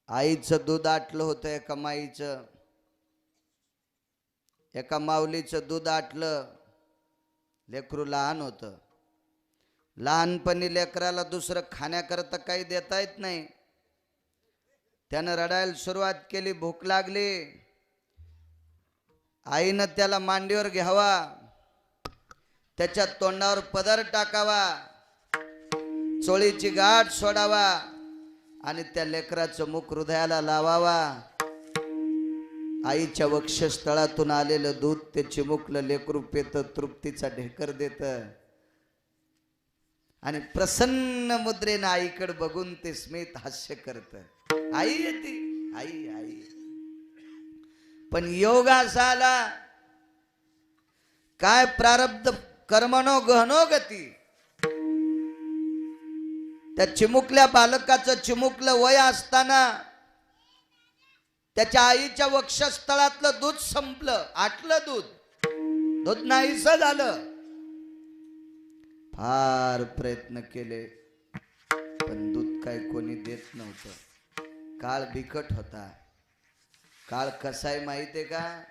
आईचं दूध आटलं होतं एका माईचं, एका माऊलीचं दूध आटलं. लेकरू लहान होतं. लहानपणी लेकराला दुसरं खाण्याकरता काही देता येत नाही. त्यानं रडायला सुरुवात केली, भूक लागली. आईनं त्याला मांडीवर घ्यावा, त्याच्या तोंडावर पदर टाकावा, चोळीची गाठ सोडावा आणि त्या लेकराचं मुख हृदयाला लावावा. आईच्या वक्षस्थळातून आलेलं दूध ते चिमुकलं लेकरू पेत, तृप्तीचा ढेकर देत आणि प्रसन्न मुद्रेनं आईकडे बघून ते स्मित हास्य करत. आई येते, आई आई. पण योग असा आला, काय प्रारब्ध कर्मणो गहनो गती. त्या चिमुकल्या बालकाचं चिमुकलं वय असताना त्याच्या आईच्या वक्षस्थळातलं दूध संपलं, आटलं दूध, दूध नाहीसं झालं. फार प्रयत्न केले पण दूध काय कोणी देत नव्हतं. काळ बिकट होता. काळ कसा आहे माहिती आहे का?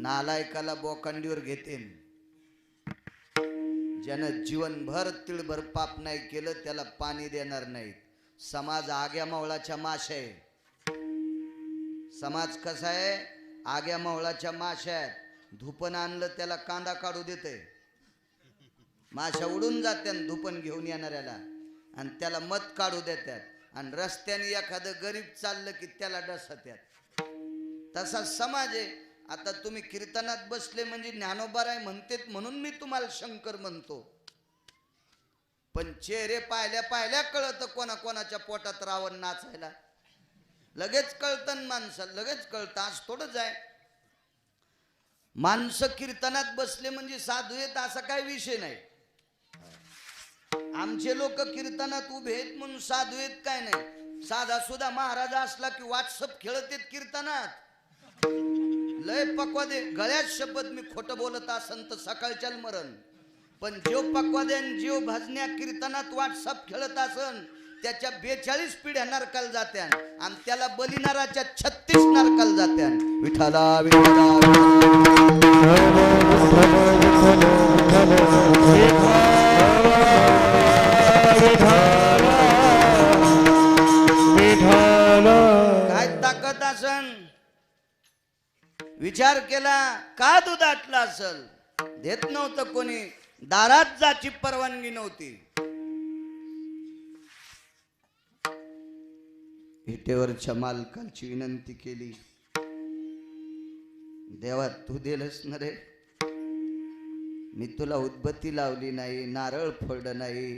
नालायकाला बोकांडीवर घेते. ज्यानं जीवनभर तिळभर पाप नाही केलं त्याला पाणी देणार नाहीत. समाज आग्या मावळाच्या माश्या आहे. समाज कसा आहे? आग्या मावळाच्या माश्या आहेत. धुपण आणलं त्याला कांदा काढू देते, माश्या उडून जात्यान धुपण घेऊन येणाऱ्याला आणि त्याला मत काढू देतात. आणि रस्त्याने एखादं गरीब चाललं की त्याला डसत्यात. तसा समाज आहे. आता तुम्ही कीर्तनात बसले म्हणजे ज्ञानोबाराय म्हणतेत म्हणून मी तुम्हाला शंकर म्हणतो. पण चेहरे पाहिल्या पाहिल्या कळतं कोणाकोणाच्या पोटात रावण नाचायला. लगेच कळतं माणसं, लगेच कळतं. आज थोडंच आहे. माणसं कीर्तनात बसले म्हणजे साधू आहेत असा काही विषय नाही. आमचे लोक कीर्तनात उभे आहेत म्हणून साधू आहेत काय नाही. साधा सुद्धा महाराज असला की व्हॉट्सअप खेळत आहेत कीर्तनात. लय पक्वादे, गळ्यात शपथ मी खोटं बोलत असन तर सकाळच्या मरण. पण जीव पक्वादे आणि जीव भजन्या कीर्तनात व्हॉट्सअप खेळत असन त्याच्या 42 पिढ्या नरकाल जात्यान आणि त्याला बलिनाराच्या 36 नरकाल जात्यान. विठाला विठाला काय ताकद असन. विचार केला का दूध आटलं असल? देत नव्हतं कोणी. दारात जाची परवानगी नव्हती. विटेवरच्या मालकाची विनंती केली, देवा तू दिलंस ना रे. मी तुला उदबत्ती लावली नाही, नारळ फोडलं नाही,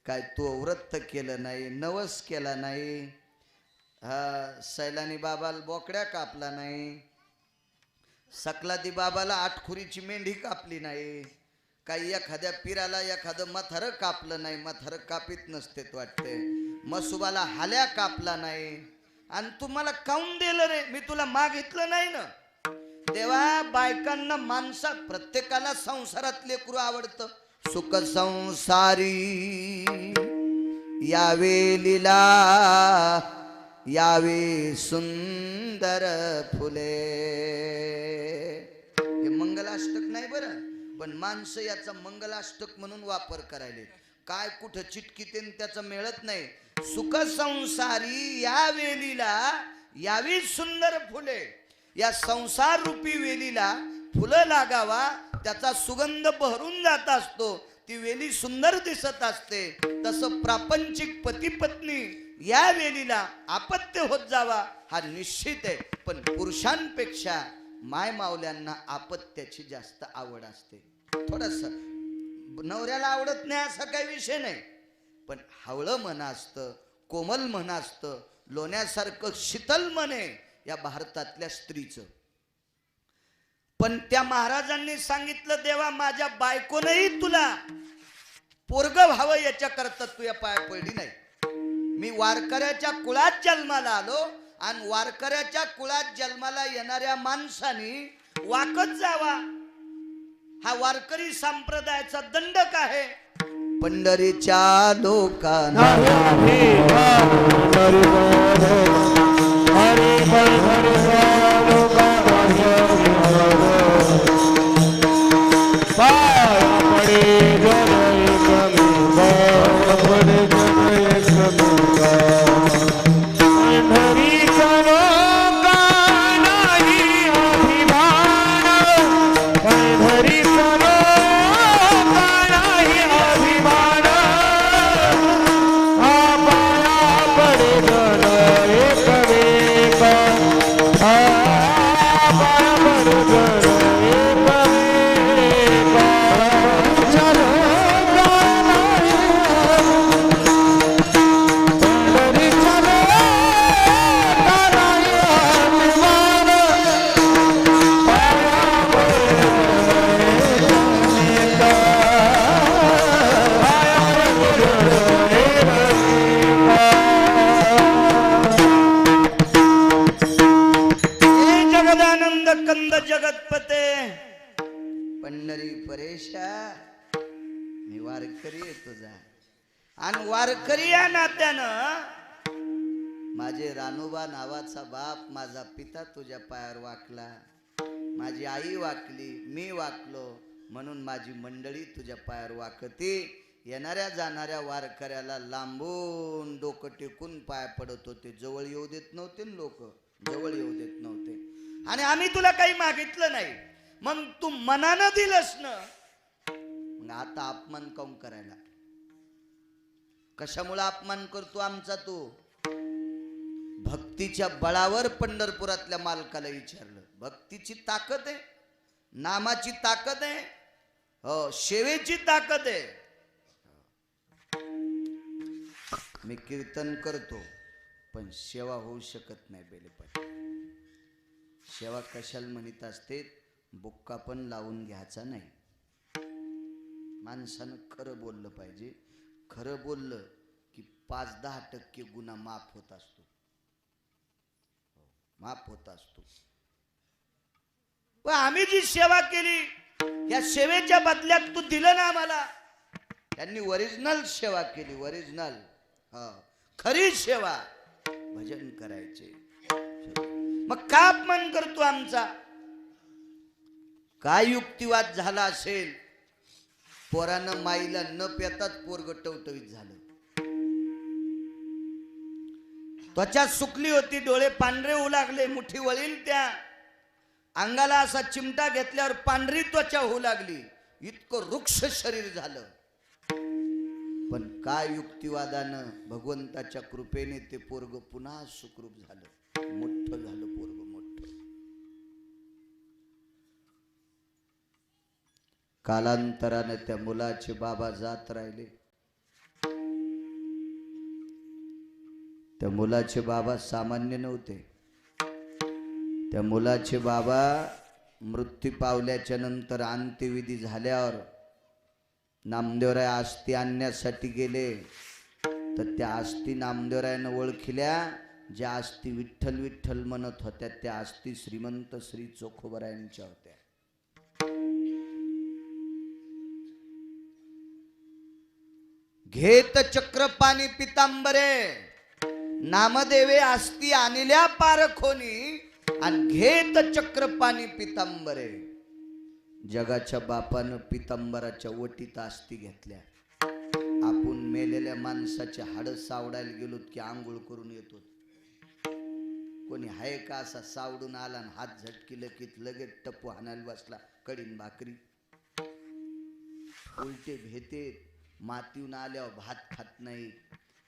काय तू व्रत केलं नाही, नवस केला नाही, सैलानी बाबाला बोकड्या कापला नाही, सकलादी बाबाला आठखुरीची मेंढी कापली नाही, काही एखाद्या पिराला एखादं मथारं कापलं नाही. मथारं कापीत नसते वाटते. मसुबाला हाल्या कापला नाही. आणि तुम्हाला काऊन दिलं रे? मी तुला मागितलं नाही ना. देवा बायकांना माणसा प्रत्येकाला संसारात लेकरू आवडतं. सुख संसारी यावे लीला यावे सुंदर फुले. हे मंगलाष्टक नाही बरं, पण माणसं याचा मंगलाष्टक म्हणून वापर करायले. काय कुठं चिटकीते त्याचं मिळत नाही. सुख संसारी या वेलीला यावी सुंदर फुले. या संसार रूपी वेलीला फुलं लागावा, त्याचा सुगंध बहरून जात असतो, ती वेली सुंदर दिसत असते. तसं प्रापंचिक पती पत्नी या वेलीला आपत्य होत जावा हा निश्चित आहे. पण पुरुषांपेक्षा माय मावल्यांना आपत्याची जास्त आवड असते. थोडस नवऱ्याला आवडत नाही असा काही विषय नाही, पण हवळं मन असतं, कोमल मन असतं, लोण्यासारखं शीतल मन आहे या भारतातल्या स्त्रीचं. पण त्या महाराजांनी सांगितलं, देवा माझ्या बायकोनही तुला पोरग व्हावं याच्याकरता तू या पाया पडली नाही. मी वारकऱ्याच्या कुळात जन्माला आलो आणि वारकऱ्याच्या कुळात जन्माला येणाऱ्या माणसाने वाकत जावा हा वारकरी संप्रदायाचा दंडक आहे. पंढरीच्या लोकांना स्कंद जगतपते पंढरी परेशा मी वारकरी आहे तुझा. आणि वारकरी या नात्यानं माझे रानोबा नावाचा बाप माझा पिता तुझ्या पायावर वाकला, माझी आई वाकली, मी वाकलो, म्हणून माझी मंडळी तुझ्या पायावर वाकते. येणाऱ्या जाणाऱ्या वारकऱ्याला लांबून डोकं टेकून पाय पडत होते, जवळ येऊ देत नव्हते लोक, जवळ येऊ देत नव्हते. आणि आम्ही तुला काही मागितलं नाही, मग तू मनानं दिलंस ना, मग आता अपमान काऊन करायला? कशामुळे अपमान करतो आमचा तू? भक्तीच्या बळावर पंढरपुरातल्या मालकाला विचारलं. भक्तीची ताकद आहे, नामाची ताकद आहे, हो सेवेची ताकद आहे. मी कीर्तन करतो पण सेवा होऊ शकत नाही बेलेपाटी. सेवा कशाला म्हणत असते? बुक्का पण लावून घ्यायचा नाही. माणसानं खरं बोललं पाहिजे. खरं बोललं की 5-10% गुन्हा माफ होत असतो, माफ होत असतो. पण आम्ही जी सेवा केली, या सेवेच्या बदल्यात तू दिलं ना आम्हाला. त्यांनी ओरिजिनल सेवा केली, ओरिजिनल, खरी सेवा, भजन करायचे. मग का अपमान करतो आमचा? काय युक्तिवाद झाला असेल? पोरानं माईला न पेताच पोरग टवटवीत झालं. त्वचा सुकली होती, डोळे पांढरे होऊ लागले, मुठी वळील त्या अंगाला असा चिमटा घेतल्यावर पांढरी त्वचा होऊ लागली, इतकं वृक्ष शरीर झालं. पण काय युक्तिवादानं भगवंताच्या कृपेने ते पोरग पुन्हा सुखरूप झालं, मोठं झालं पोरग, मोठं. कालांतराने त्या मुलाचे बाबा जात राहिले. त्या मुलाचे बाबा सामान्य नव्हते. त्या मुलाचे बाबा मृत्यू पावल्याच्या नंतर अंत्यविधी झाल्यावर नामदेवराय आस्ती आणण्यासाठी गेले, तर त्या आस्ती नामदेवरायानं ओळखल्या. ज्या आस्ती विठ्ठल विठ्ठल म्हणत होत्या त्या आस्ती श्रीमंत श्री चोखोबरायांच्या होत्या. घेत चक्रपाणी पितांबरे, नामदेवे आस्ती आणल्या पारखोनी, आणि घेत चक्रपाणी पितांबरे. जगाच्या बापानं पितांबराच्या वटीत आस्ती घेतल्या. आपण मेलेल्या माणसाचे हाडं सावडायला गेलोत की आंघोळ करून येतो. कोणी हाय का असा सावडून आला आणि हात झटकिलं की लगेच टप्पू हाणायला बसला, कडीन भाकरी. उलटे भेते. मातीहून आल्यावर भात खात नाही,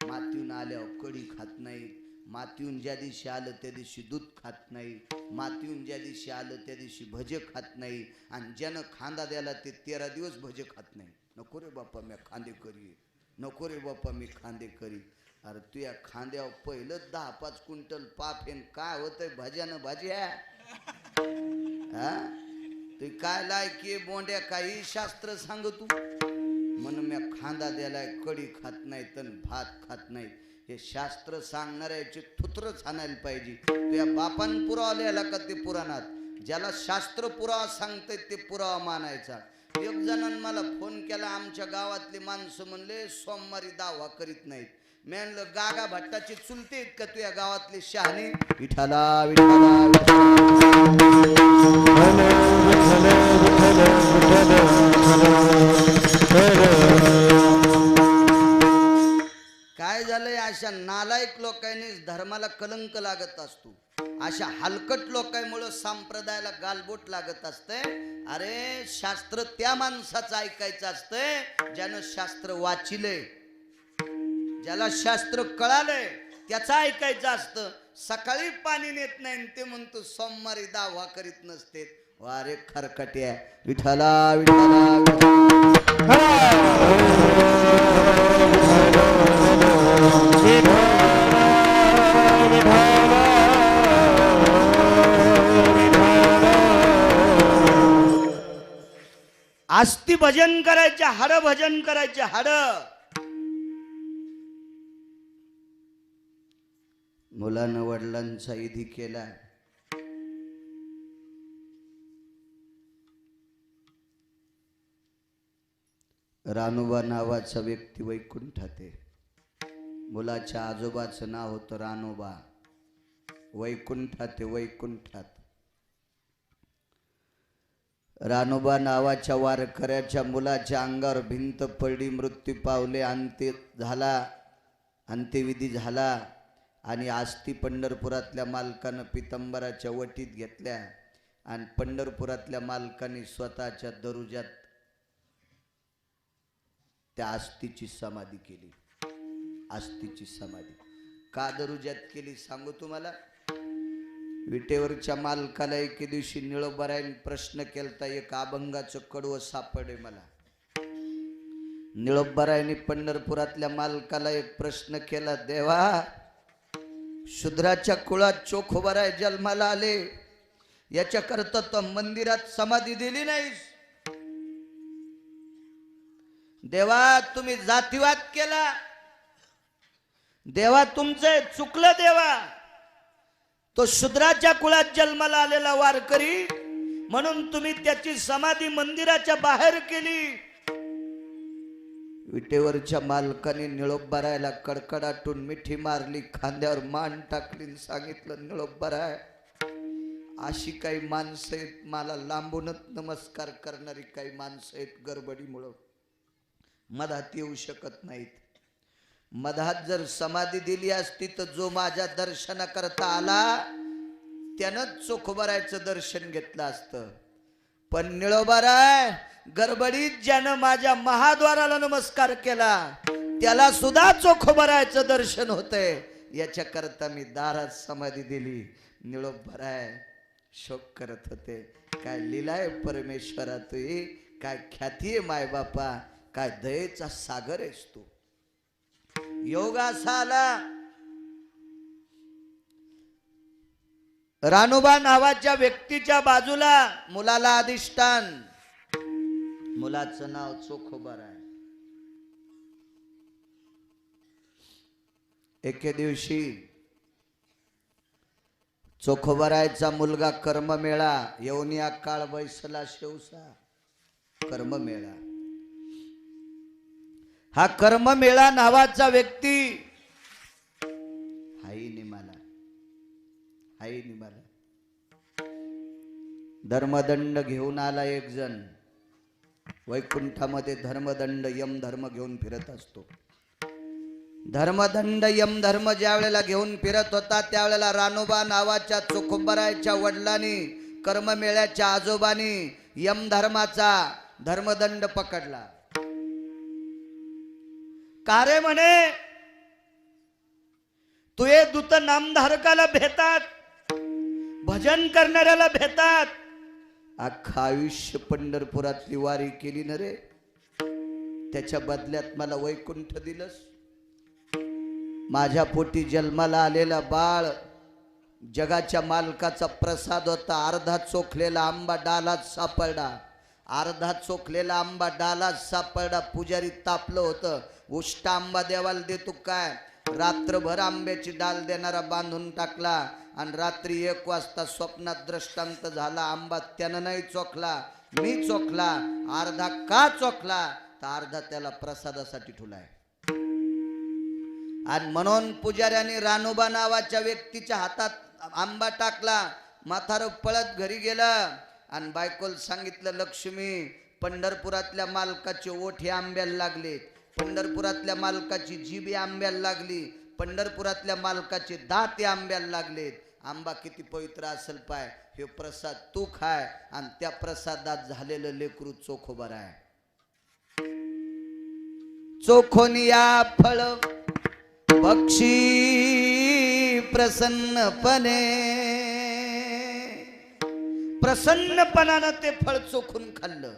मातीहून आल्यावर कढी खात नाही, मातीहून ज्या दिवशी आलं त्या दिवशी दूध खात नाही, मातीहून ज्या दिवशी आलं त्या दिवशी भजे खात नाही, आणि ज्यानं खांदा द्याला ते 13 दिवस भजे खात नाही. नको रे बाप्पा मी खांदे करी, नको रे बाप्पा मी खांदे करी. अरे तू या खांद्यावर पहिलं 10-5 क्विंटल पाप हेन काय होतंय भज्यानं भाज्या? हा तू काय लायकी बोंड्या काही शास्त्र सांग तू. म्हणून मी खांदा द्यालाय, कढी खात नाही तर भात खात नाही. हे शास्त्र सांगणाऱ्याचे थुत्रच आणायला पाहिजे. तुझ्या बापान पुरावा लिहायला का ते पुराणात? ज्याला शास्त्र पुरावा सांगते ते पुरावा मानायचा. एक जणांनी मला फोन केला, आमच्या गावातली माणसं म्हणले सोमवारी दावा करीत नाहीत. मी म्हणलं गागा भट्टाची चुलते आहेत का तुझ्या गावातले शहाणे? विठाला विठाला काय झालंय? अशा नालायक लोकांनी धर्माला कलंक लागत असतो. अशा हलकट लोकांमुळे संप्रदायाला गालबोट लागत असते. अरे शास्त्र त्या माणसाचं ऐकायचं असतंय ज्यानं शास्त्र वाचिले, ज्याला शास्त्र कळालंय त्याचं ऐकायचं असतं. सकाळी पाणी नेत नाही ते म्हणतो सोमवारी दावा करीत नसते. वारे खरकट्या विठाला विठाला आस्ती भजन करायचे, हाड भजन करायचे, हाड. मुलानं वडिलांचा विधी केला. रानोबा नावाचा व्यक्ती वैकुंठात आहे. मुलाच्या आजोबाचं नाव होतं रानोबा. वैकुंठात आहे, वैकुंठात. रानोबा नावाच्या वारकऱ्याच्या मुलाच्या अंगावर भिंत पडली, मृत्यू पावले. अंत्यविधी झाला आणि आस्ती पंढरपुरातल्या मालकानं पितंबराच्या वटीत घेतल्या आणि पंढरपुरातल्या मालकाने स्वतःच्या दरुजात त्या आस्तीची समाधी केली. आस्तीची समाधी का दरुजात केली सांगू तुम्हाला. विटेवरच्या मालकाला एके दिवशी निळोबारायन प्रश्न केलता. एक अभंगाचं कडवं सापडे मला. निळोबारायने पंढरपुरातल्या मालकाला एक प्रश्न केला, देवा शूद्राच्या कुळात चोखोबाराय जन्माला आले, याच्याकरता तो मंदिरात समाधी दिली नाहीस. देवा तुम्ही जातीवाद केला, देवा तुमचे चुकलं. देवा तो शूद्राच्या कुळात जन्माला आलेला वारकरी म्हणून तुम्ही त्याची समाधी मंदिराच्या बाहेर केली. विटेवरच्या मालकाने निळोबारायला कडकडाटून मिठी मारली, खांद्यावर मान टाकली, सांगितलं निळोबाराय अशी काही माणसं आहेत, मला लांबूनच नमस्कार करणारी काही माणसं आहेत, गडबडीमुळं मधात येऊ शकत नाहीत. मधात जर समाधी दिली असती तर जो माझ्या दर्शनाकरता आला त्यानंच चोखोबारायचं दर्शन घेतलं असतं. पण निळोबाराय गडबडीत ज्यानं माझ्या महाद्वाराला नमस्कार केला त्याला सुद्धा चोखोबारायचं दर्शन होतंय, याच्याकरता मी दारात समाधी दिली. निळोबाराय शोक करत होते. काय लीलाय परमेश्वरा तुझी, काय ख्याती आहे मायबापा, काय दयेचा सागर आहेस तू. योग असा आला, रानोबा नावाच्या व्यक्तीच्या बाजूला मुलाला अधिष्ठान, मुलाचं नाव चोखोबाराय. एके दिवशी चोखोबारायचा मुलगा कर्ममेळा येऊन या काळ बैसला शेवसा. कर्ममेळा हा कर्ममेळा नावाचा व्यक्ती हाई निमाला धर्मदंड घेऊन आला. एक जण वैकुंठामध्ये धर्मदंड यम धर्म घेऊन फिरत असतो. धर्मदंड यम धर्म ज्या वेळेला घेऊन फिरत होता त्यावेळेला रानोबा नावाच्या चोखोबारायच्या वडिलांनी कर्ममेळ्याच्या आजोबांनी यम धर्माचा धर्मदंड पकडला. का रे म्हणे, तुये दूत नामधारकाला भेतात, भजन करणाऱ्याला भेतात. अख्खा आयुष्य पंढरपुरातली वारी केली न रे, त्याच्या बदल्यात मला वैकुंठ दिलंस. माझ्या पोटी जन्माला आलेला बाळ जगाच्या मालकाचा प्रसाद होता. अर्धा चोखलेला आंबा डालात सापडला, अर्धा चोखलेला आंबा डालात सापडला. पुजारी तापलं होतं, उष्ट आंबा देवाला देतो काय. रात्रभर आंब्याची डाल देणारा बांधून टाकला आणि रात्री 1 वाजता स्वप्नात दृष्टांत झाला. आंबा त्यानं नाही चोखला, मी चोखला. अर्धा का चोखला तर अर्धा त्याला प्रसादासाठी ठुलाय. आणि म्हणून पुजाऱ्याने रानोबा नावाच्या व्यक्तीच्या हातात आंबा टाकला. म्हातारं पळत घरी गेलं आणि बायकोला सांगितलं, लक्ष्मी पंढरपुरातल्या मालकाचे ओठ हे आंब्याला लागले, पंढरपुरातल्या मालकाची जीभ आंब्याला लागली, पंढरपुरातल्या मालकाचे दात आंब्याला लागलेत. आंबा किती पवित्र असेल पाय, हे प्रसाद तू खाय आणि त्या प्रसादात झालेलं लेकरू चोखोबाराय. चोखोनिया फळ पक्षी प्रसन्नपणानं ते फळ चोखून खाल्लं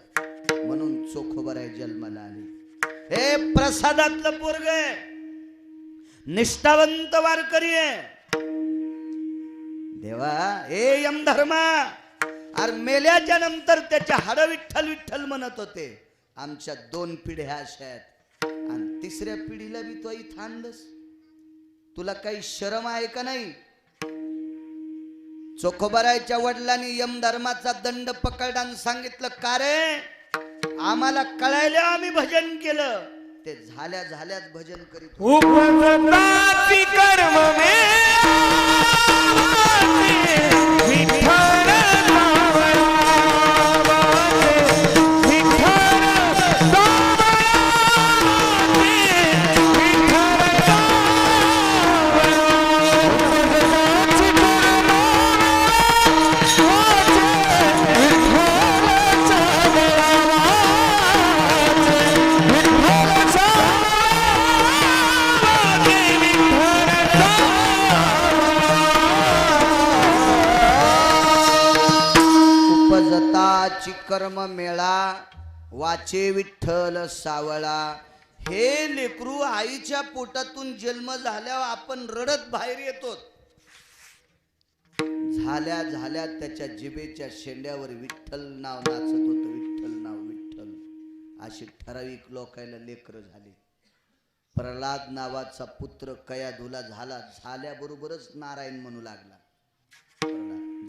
म्हणून चोखोबाराय जन्माला आले. हे प्रसादातलं पोरग आहे, निष्ठावंत वारकरी आहे. देवा हे यमधर्मा, अरे मेल्याच्या नंतर त्याच्या हाड विठ्ठल विठ्ठल म्हणत होते. आमच्या 2 पिढ्या अशा आहेत आणि 3ऱ्या पिढीला बी तो इथं आणलंस. तुला काही शरम आहे का नाही. चोखोबारायच्या वडिलांनी यमधर्माचा दंड पकडला आणि सांगितलं, का रे आम्हाला कळायला आम्ही भजन केलं, ते झाल्या झाल्याच भजन करीत उपजताची कर्म उपजताची कर्म मेळा वाचे विठ्ठल सावळा. हे लेकरू आईच्या पोटातून जन्म झाल्यावर आपण रडत बाहेर येतो, झाल्या झाल्या त्याच्या जिभेच्या शेंड्यावर विठ्ठल नाव नाचत होतं. विठ्ठल नाव, विठ्ठल. अशी ठराविक लोकायला लेकर झाली. प्रल्हाद नावाचा पुत्र कयाधूला झाला, झाल्याबरोबरच नारायण म्हणू लागला.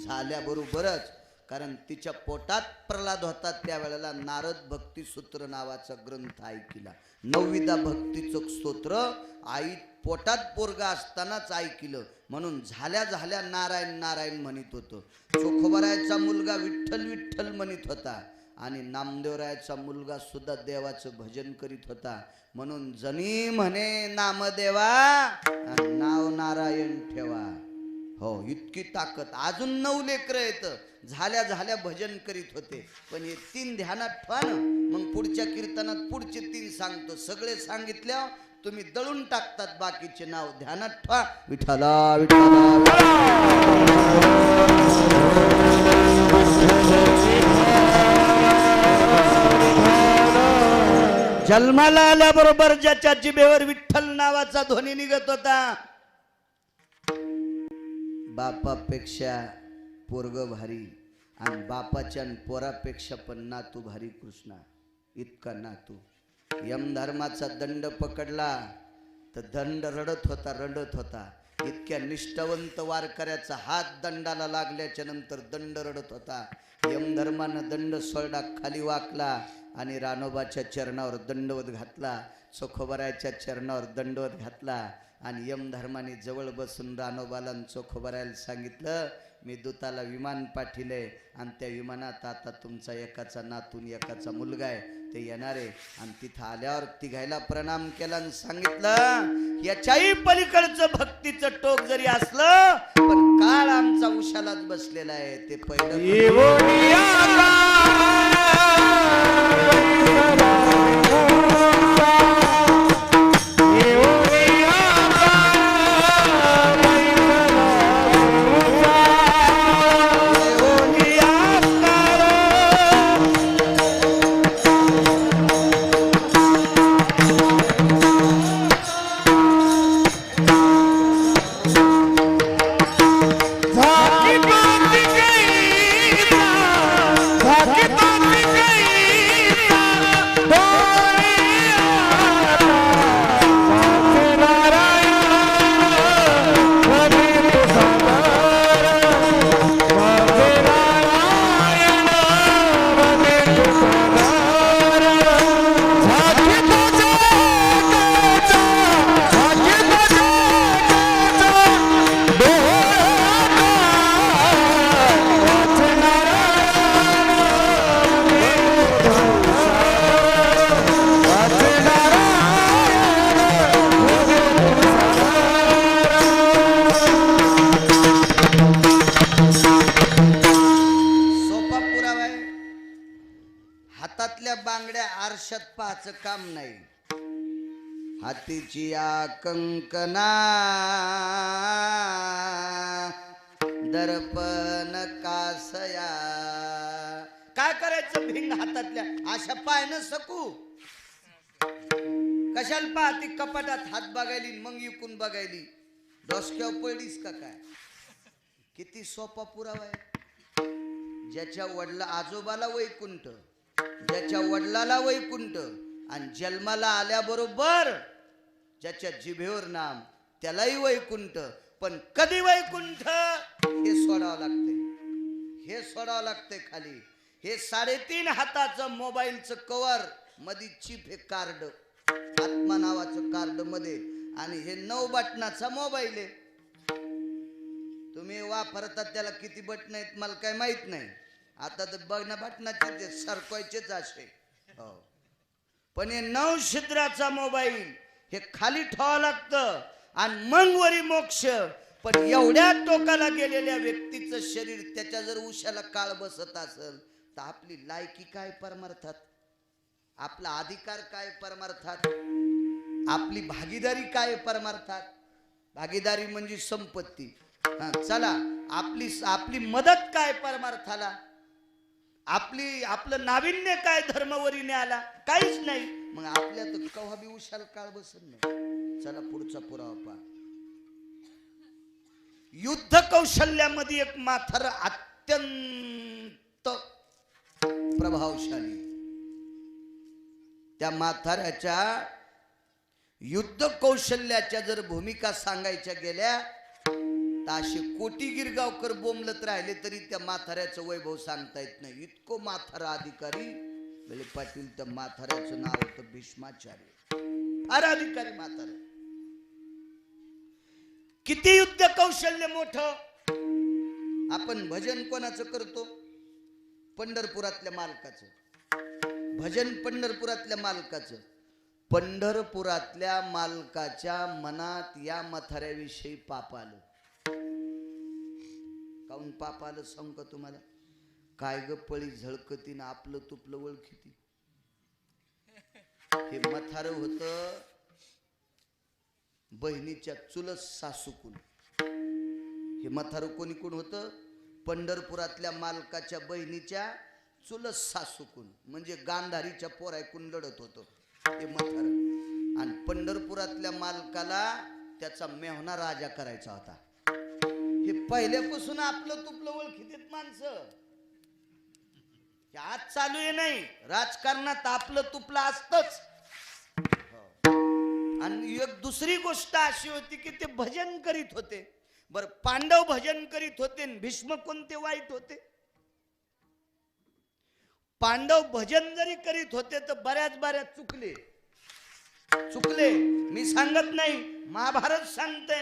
झाल्याबरोबरच, कारण तिच्या पोटात प्रल्हाद होता त्यावेळेला नारद भक्तिसूत्र नावाचा ग्रंथ ऐकिला. 9वीदा भक्तीचं स्तोत्र आई पोटात पोरगा असतानाच ऐकिलं, म्हणून झाल्या झाल्या नारायण नारायण म्हणत होतो. चोखोबारायचा मुलगा विठ्ठल विठ्ठल म्हणत होता आणि नामदेवरायाचा मुलगा सुद्धा देवाचं भजन करीत होता. म्हणून जनी म्हणे नामदेवा नाव नारायण ठेवा. हो, इतकी ताकद. अजून 9 लेकरं येत, झाल्या झाल्या भजन करीत होते. पण हे 3 ध्यानात ठेवा ना, मग पुढच्या कीर्तनात पुढचे 3 सांगतो. सगळे सांगितल्या तुम्ही दळून टाकतात, बाकीचे नाव ध्यानात ठेवा. विठ्ठला विठ्ठला. जन्माला आल्याबरोबर ज्याच्या जिभेवर विठ्ठल नावाचा ध्वनी निघत होता, बापापेक्षा पोरग भारी आणि बापाच्या पोरापेक्षा पण नातू भारी. कृष्णा इतका नातू. यमधर्माचा दंड पकडला तर दंड रडत होता रडत होता. इतक्या निष्ठावंत वारकऱ्याचा हात दंडाला लागल्याच्या नंतर दंड रडत होता. यमधर्मानं दंड सोडा, खाली वाकला आणि रानोबाच्या चरणावर दंडवत घातला. चोखोबारायच्या चरणावर दंडवत घातला आणि यमधर्माने जवळ बसून रानोबाला चोखोबारायला सांगितलं, मी दूताला विमान पाठिले आणि त्या विमानात आता तुमचा एकाचा नातून एकाचा मुलगा आहे, ते येणार आहे. आणि तिथं आल्यावर तिघायला प्रणाम केला आणि सांगितलं, याच्याही पलीकडचं भक्तीचं टोक जरी असलं पण काळ आमचा उशालाच बसलेला आहे. ते पहिलं आरशात पाहायचं काम नाही. हातीची या कंकना दर्पण कासया. काय करायचं भिंग हातातल्या अशा पाय न सकू. कशाला पाहती कपाटात हात बघायली मग इकून बघायली. डोसक्यावर पडलीस का काय. किती सोपा पुरावा आहे. ज्याच्या वडला आजोबाला वैकुंठ, ज्याच्या वडिलाला वैकुंठ आणि जन्माला आल्याबरोबर ज्याच्या जिभेवर नाम त्यालाही वैकुंठ. पण कधी वैकुंठ हे सोडावं लागते, हे सोडावं लागते खाली. हे 3.5 हाताचं मोबाईलचं कवर मध्ये चिप हे कार्ड आत्मा नावाचं कार्ड मध्ये आणि हे 9 बटनाचा मोबाईल आहे. तुम्ही वापरतात त्याला किती बटन आहेत मला काय माहित नाही. आता तर बघणं बटनाचे सरकवायचेच असे हो. पण हे 9 छिद्राचा मोबाईल हे खाली ठेवावं लागतं आणि मग वरी मोक्ष. पण एवढ्या टोकाला गेलेल्या व्यक्तीचं शरीर त्याच्या जर उशाला काळ बसत असेल तर आपली लायकी काय परमार्थात, आपला अधिकार काय परमार्थात, आपली भागीदारी काय परमार्थात. भागीदारी म्हणजे संपत्ती. चला आपली मदत काय परमार्थाला, आपलं नाविन्य काय धर्मवरीने आला, काहीच नाही. मग आपल्या तर कव्हा बी उशाला काळ बसत नाही. चला पुढचा पुरावा पहा. युद्ध कौशल्यामध्ये एक म्हातार अत्यंत प्रभावशाली. त्या म्हाताऱ्याच्या युद्ध कौशल्याच्या जर भूमिका सांगायच्या गेल्या तर असे कोटी गिरगावकर बोंबलत राहिले तरी त्या म्हाताऱ्याचं वैभव सांगता येत नाही. इतको म्हातारा अधिकारी वेळे पाटील. त्या म्हाताऱ्याचं नाव होतं भीष्माचार्य. फार अधिकारी म्हातारा. किती युद्ध कौशल्य मोठं. आपण भजन कोणाचं करतो? पंढरपुरातल्या मालकाचं भजन. पंढरपुरातल्या मालकाचं. पंढरपुरातल्या मालकाच्या मनात या म्हाताऱ्याविषयी पाप आलं. काऊन पाप आलं सांगू का तुम्हाला? काय ग पळी झळकतीन आपलं तुपलं ओळखीती. हे म्हातारं होतं बहिणीच्या चुलत सासूकून. हे म्हातारं कोणी कोण होतं? पंढरपुरातल्या मालकाच्या बहिणीच्या चुलत सासूकून. म्हणजे गांधारीच्या पोरायकून लढत होतं हे म्हातारं. आणि पंढरपुरातल्या मालकाला त्याचा मेहना राजा करायचा होता. हे पहिल्यापासून आपलं तुपलं ओळखीत माणसं. आज चालू आहे नाही राजकारणात आपलं तुपलं असतच. आणि एक दुसरी गोष्ट अशी होती की ते भजन करीत होते. बर, पांडव भजन करीत होते. भीष्म कोणते वाईट होते? पांडव भजन जरी करीत होते तर बऱ्याच चुकले. मी सांगत नाही, महाभारत सांगते.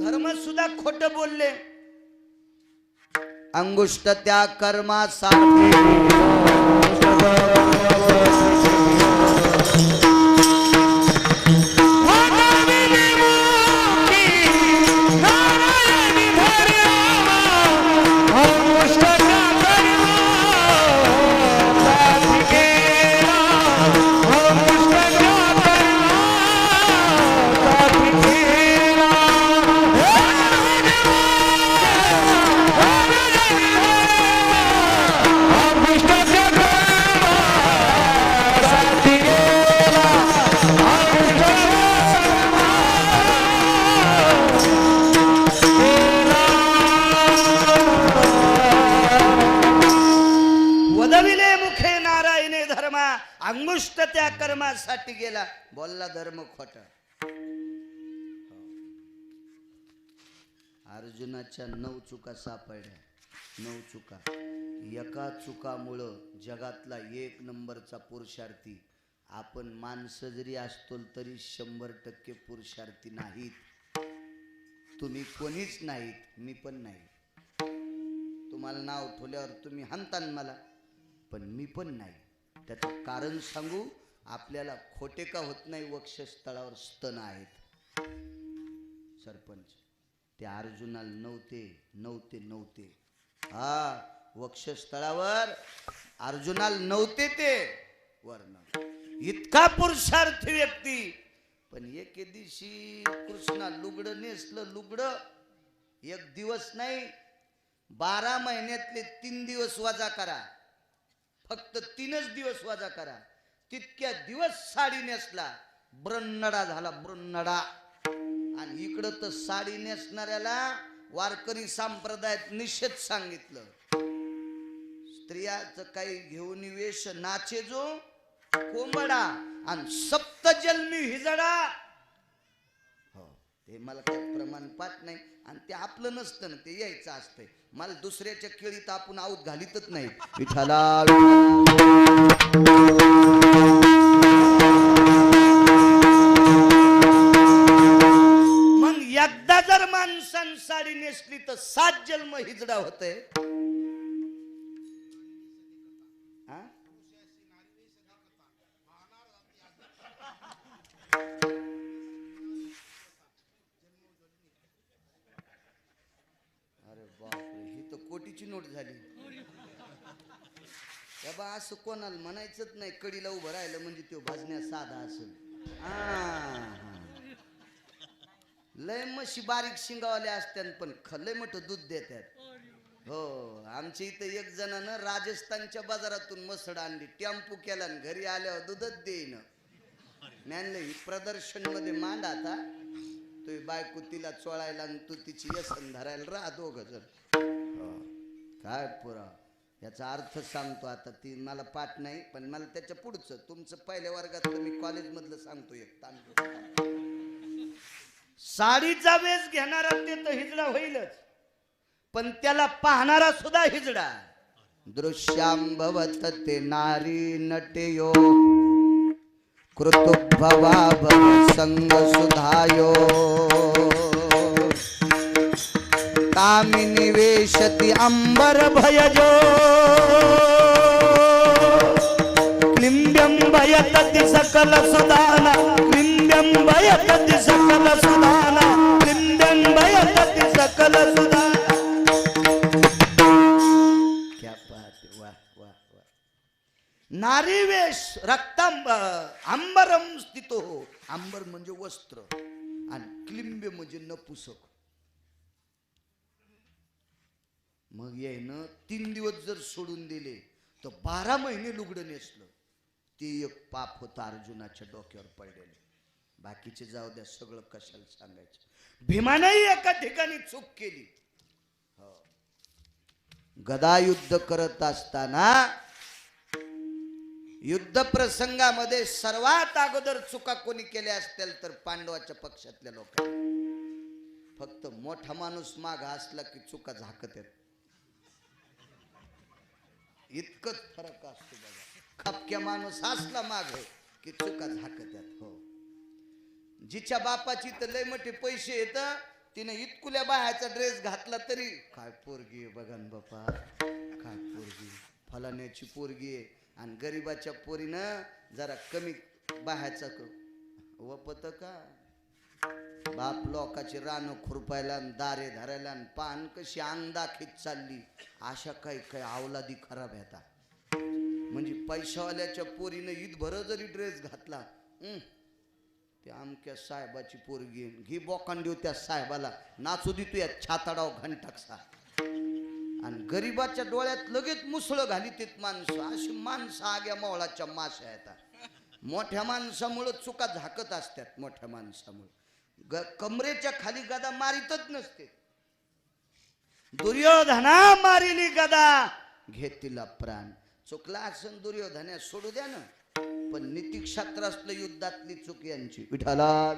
धर्म सुद्धा खोट बोलले. अंगुष्ट त्या कर्मासाठी अंगुष्ट त्या कर्मासाठी गेला. बोलला धर्म खोटा. अर्जुनाच्या 9 चुका सापडल्या. 9 चुका. एका चुकामुळं जगातला 1 नंबरचा पुरुषार्थी आपण माणसं जरी असतो तरी 100% पुरुषार्थी नाहीत. तुम्ही कोणीच नाहीत, मी पण नाही. तुम्हाला नाव ठेवल्यावर तुम्ही हाणतान मला, पण मी पण नाही. त्याचं कारण सांगू. आपल्याला खोटे का होत नाही? वक्षस्थळावर स्तन आहेत. सरपंच ते अर्जुनाला नव्हते. हा, वक्षस्थळावर अर्जुनाला नव्हते ते वर्ण. इतका पुरुषार्थी व्यक्ती. पण एके दिवशी कृष्णा लुगडं नेसलं. लुगडं 1 दिवस नाही, 12 महिन्यातले 3 दिवस वजा करा. फक्त 3च दिवस वजा करा. तितक्या दिवस साडी नेसला. ब्रह्नडा झाला, ब्रह्नडा. आणि इकडं तर साडी नेसणाऱ्याला वारकरी संप्रदायात निषेध सांगितलं. स्त्रियाचं काही घेऊन वेश नाचे जो कोंबडा आणि सप्त जन्मी हिजडा. हो, ते मला काही प्रमाण पाठ नाही आणि ते आपलं नसतं ना, ते यायचं असतंय. मला दुसऱ्याच्या केळीत आपण आऊत घालीतच नाही. विठाला मग एकदा जर माणसानं साडी नेसली तर 7 जन्म हिजडा होतय. अरे बापरे, ही तर कोटीची नोट झाली. बाबा असं कोणाला म्हणायचंच नाही. कडीला उभं राहिलं म्हणजे तो भाजण्या साधा असेल. लय म्हशी बारीक शिंगावल्या असत्यान पण लय मोठं दूध देतात. हो, आमच्या इथं एक जणानं राजस्थानच्या बाजारातून मसड आणली, टेम्पो केला आणि घरी आल्यावर दूधच देईन. म्हणलं ही प्रदर्शन मध्ये मांड आता, तू बायको तिला चोळायला आणि तू तिची व्यसन धरायला राहा दोघ जण. काय पुरा याचा अर्थ सांगतो आता. ती मला पाठ नाही पण मला त्याच्या पुढचं तुमचं पहिल्या वर्गातलं मी कॉलेज मधलं सांगतो. एक साडीचा वेश घेणारा ते तर हिजडा होईलच, पण त्याला पाहणारा सुद्धा हिजडा. दृश्यांभवत ते नारी नटयो कृतुभवा भव संग सुधायो कामिनी वेशति अंबर भयजो क्लिंब्यं भयतति सकल सुदाना क्लिंब्यं भयतति सकल सुदाना क्लिंब्यं भयतति सकल सुदाना. क्या बात है, वाह वाह वाह. नारीवेश रक्तम अंबरम स्थितो. अंबर म्हणजे वस्त्र आणि क्लिंब्य म्हणजे नपुसक. मग यायनं 3 दिवस जर सोडून दिले तर 12 महिने लुगडं नेसलं. ते एक पाप होतं अर्जुनाच्या डोक्यावर पडलेले. बाकीचे जाऊ द्या, सगळं कशाला सांगायचं. भीमानेही एका ठिकाणी चूक केली. गदा युद्ध करत असताना युद्ध प्रसंगामध्ये सर्वात अगोदर चुका कोणी केल्या असतील तर पांडवाच्या पक्षातल्या लोकांनी. फक्त मोठा माणूस माग असला की चुका झाकत आहेत. इतकंच फरक असतो बघा. खपक्या माणूस असला माग की चुका झाकत आहेत. हो, जिच्या बापाची तर लय मोठे पैसे येत, तिने इतकुल्या बाह्याचा ड्रेस घातला तरी काय पोरगी आहे बघा ना बापा, काय पोरगी, फलाण्याची पोरगी आहे. आणि गरीबाच्या पोरीनं जरा कमी बाह्याचा वपत का. बाप लोकाची रानं खुरपायला दारे धरायला आणि पान कशी अंग दाखीत चालली. अशा काही काही अवलादी खराब येतात. म्हणजे पैशावाल्याच्या पोरीनं ईदभर जरी ड्रेस घातला, ते आमक्या साहेबाची पोरगी घी बोकांड देऊ त्या साहेबाला नाचू दे तू या छाताडाव घंटाकसा. आणि गरीबाच्या डोळ्यात लगेच मुसळ घालीत माणसं. अशी माणसं आग्या मोहळाच्या माश्या येतात. मोठ्या माणसामुळं चुका झाकत असतात. मोठ्या माणसामुळे कमरेच्या खाली गदा मारितच नसते. दुर्योधना मारिली गदा घेतीला प्राण. चुकला असं दुर्योधना सोडू द्या ना, पण नीतिशास्त्रातलं युद्धातली चूक यांची. विठाला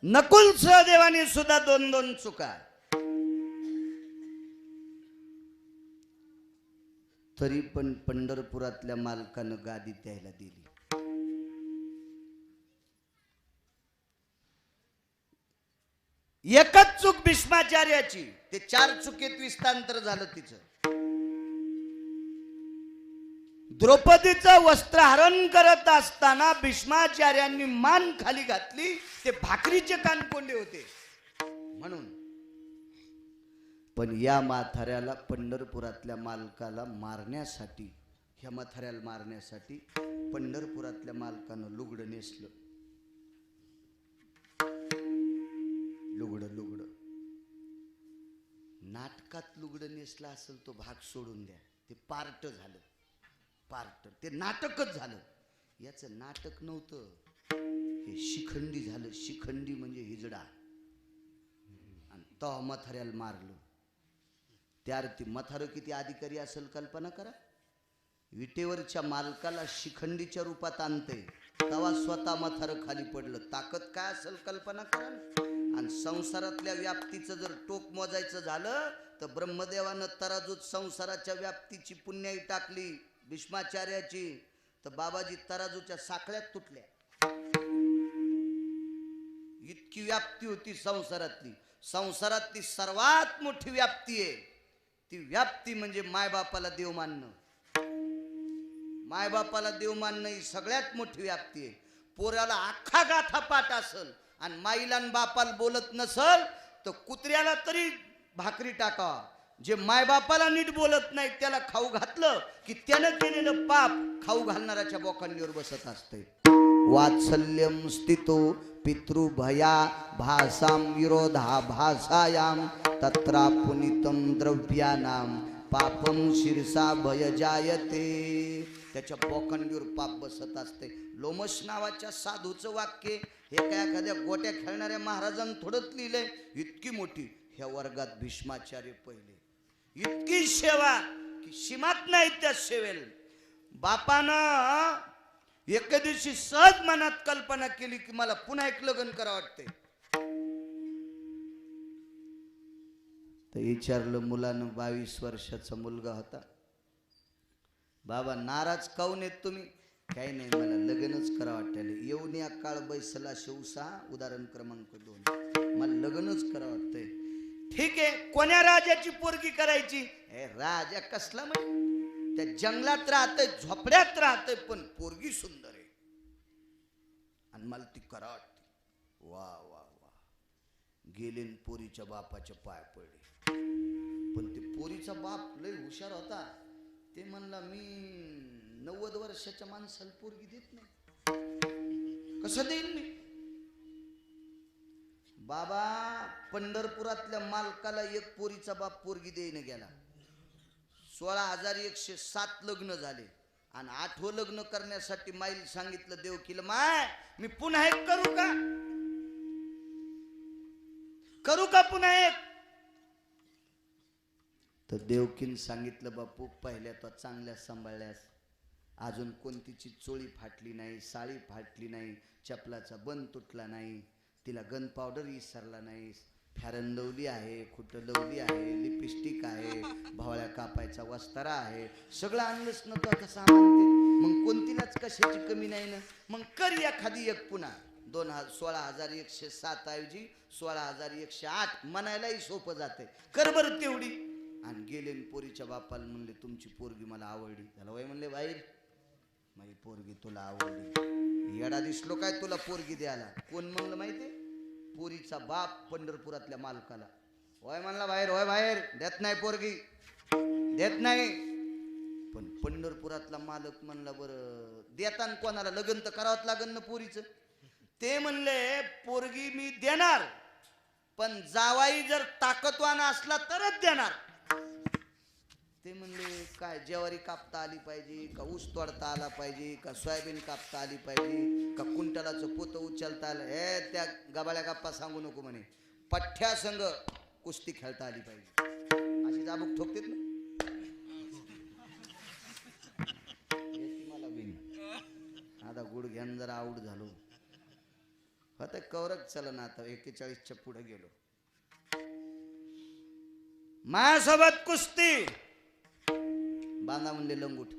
नकुल सहदेवानी सुद्धा 2-2 चुका, तरी पण पंढरपुरातल्या मालकानं गादी त्याला दिली. एकच चूक भीष्माचार्याची, ते 4 चुकीत विस्तांतर झालं तिचं. द्रौपदीचं वस्त्रहरण करत असताना भीष्माचार्यांनी मान खाली घातली. ते भाकरीचे कानकोंडे होते म्हणून. पण या म्हाताऱ्याला पंढरपुरातल्या मालकाला मारण्यासाठी, ह्या म्हाताऱ्याला मारण्यासाठी पंढरपुरातल्या मालकानं लुगडं नेसलं. लुगडं नाटकात लुगडं नेसलं असेल तो भाग सोडून द्या, ते पार्ट झालं. पार्ट ते नाटकच झालं. याचं नाटक नव्हतं, हे शिखंडी झालं. शिखंडी म्हणजे हिजडा. आणि तो मथाऱ्याला मारलं. त्यार ती मथारं किती अधिकारी असेल कल्पना करा. विटेवरच्या मालकाला शिखंडीच्या रूपात आणते, तवा स्वतः मथारं खाली पडलं. ताकद काय असेल कल्पना करा. आणि संसारातल्या व्याप्तीचं जर टोक मोजायचं झालं तर ब्रह्मदेवानं तराजूत संसाराच्या व्याप्तीची पुण्याई टाकली भीष्माचार्याची, तर बाबाजी तराजूच्या साखळ्यात तुटल्या. इतकी व्याप्ती होती संसारातली. संसारातली सर्वात मोठी व्याप्ती आहे ती व्याप्ती म्हणजे मायबापाला देव मानणं. मायबापाला देव मानणं ही सगळ्यात मोठी व्याप्ती आहे. पोराला अख्खा गाथा पाठ असल आणि माईला आणि बापाला बोलत नसल तर कुत्र्याला तरी भाकरी टाकावा. जे मायबापाला नीट बोलत नाही त्याला खाऊ घातलं की त्यानं केलेलं पाप खाऊ घालणाऱ्याच्या बोकांडीवर बसत असते. वात्सल्यम स्थितो पितृभया भासाम विरोधा भासायाम तत्रा पुनितम द्रव्यानाम पापम शिरसा भय जायते. त्याच्या बोकांडीवर पाप बसत असते. लोमश नावाच्या साधूचं वाक्य हे काय एखाद्या गोट्या खेळणाऱ्या महाराजांनी थोडंच लिहिलंय. इतकी मोठी ह्या वर्गात भीष्माचार्य पहिले. इतकी सेवा की सीमात नाही त्या सेवेल. बापानं एके दिवशी सहज मनात कल्पना केली की मला पुन्हा एक लग्न करा वाटते. तर विचारलं मुलानं, 22 वर्षाचा मुलगा होता. बाबा नाराज काऊन येत तुम्ही? काही नाही, मला लग्नच करा वाटलं. येऊन या काळ बैसला शिवसा. उदाहरण क्रमांक 2. मला लग्नच करा वाटतंय. ठीक आहे, कोण्या राजाची पोरगी करायची? हे राजा कसला म्हणजे त्या जंगलात राहतय, झोपड्यात राहतय, पण पोरगी सुंदर आहे आणि मला ती करा वाटते. वा वा वा. गेले पोरीच्या बापाच्या पाय पडले. पण ते पोरीचा बाप लय हुशार होता. ते म्हणला मी 90 वर्षाच्या माणसाला पोरगी देत नाही. कसं देईन मी? बाबा पंढरपुरातल्या मालकाला एक पोरीचा बाप पोरगी देईन गेला. 16,107 लग्न झाले आणि 8वं लग्न करण्यासाठी माईल सांगितलं देवकीला, माय मी पुन्हा एक करू का पुन्हा एक? तर देवकीन सांगितलं, बापू पहिल्या तो चांगल्या सांभाळल्यास, अजून कोणतीची चोळी फाटली नाही, साळी फाटली नाही, चपलाचा बंद तुटला नाही, तिला गन पावडर विसरला नाही, फॅरन लवली आहे, खुटं लवली आहे, लिपस्टिक आहे, भावळ्या कापायचा वस्तारा आहे, सगळं आणलंच नव्हतं कसं म्हणते. मग कोणतीलाच कशाची कमी नाही ना. मग कर एखादी एक पुन्हा. 16,107 ऐवजी 16,108 म्हणायलाही सोपं जाते. कर बरं तेवढी. आणि गेले पोरीच्या बापाला म्हणले, तुमची पोरगी मला आवडली. त्याला वय म्हणले, बाहेर माझी पोरगी तुला आवडली. येडा दिसलो काय तुला पोरगी द्यायला? कोण म्हणलं माहितीये? पोरीचा बाप पंढरपुरातल्या मालकाला. वय म्हणला, बाहेर होय, बाहेर देत नाही पोरगी, देत नाही. पण पंढरपुरातला मालक म्हणला, बरं देताना कोणाला? लग्न तर करावंच लागन ना पोरीचं. ते म्हणले, पोरगी मी देणार, पण जावाई जर ताकदवान असला तरच देणार. ते म्हणले, काय ज्वारी कापता आली पाहिजे का, ऊस तोडता आला पाहिजे का, सोयाबीन कापता आली पाहिजे का, कुंटलाचं पोतं उचलता आलं? हे त्या गबाळ्या गप्पा सांगू नको म्हणे. पठ्ठ्या संघ कुस्ती खेळता आली पाहिजे. अशी जाबूक ठोकतेत ना. मला बिन आता गुड घ्यान जरा आवड झालो होता. कवरक चला ना. आता 41च्या पुढे गेलो. माझ्यासोबत कुस्ती बांधा म्हणले लंगूट.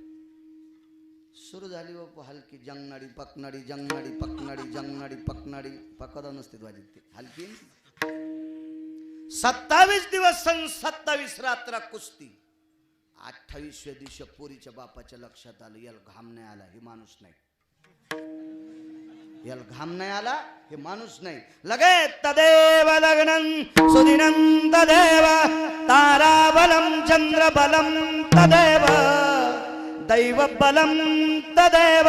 सुरू झाली बापू हलकी जंगनाडी पकनाडी, जंगनाडी पकनाडी, जंगनाडी पकनाडी. पकवता नसते वाजित ते हलकी. 27 दिवस 27 रात्र कुस्ती. 28व्या दिवशी पोरीच्या बापाच्या लक्षात आलं, याला घाम नाही आला, हे माणूस नाही. याला घाम नाही आला, हे माणूस नाही. लगे तदेव लग्नं सुदिनं तदेव ताराबलं चंद्रबलं तदेव दैवबलं तदेव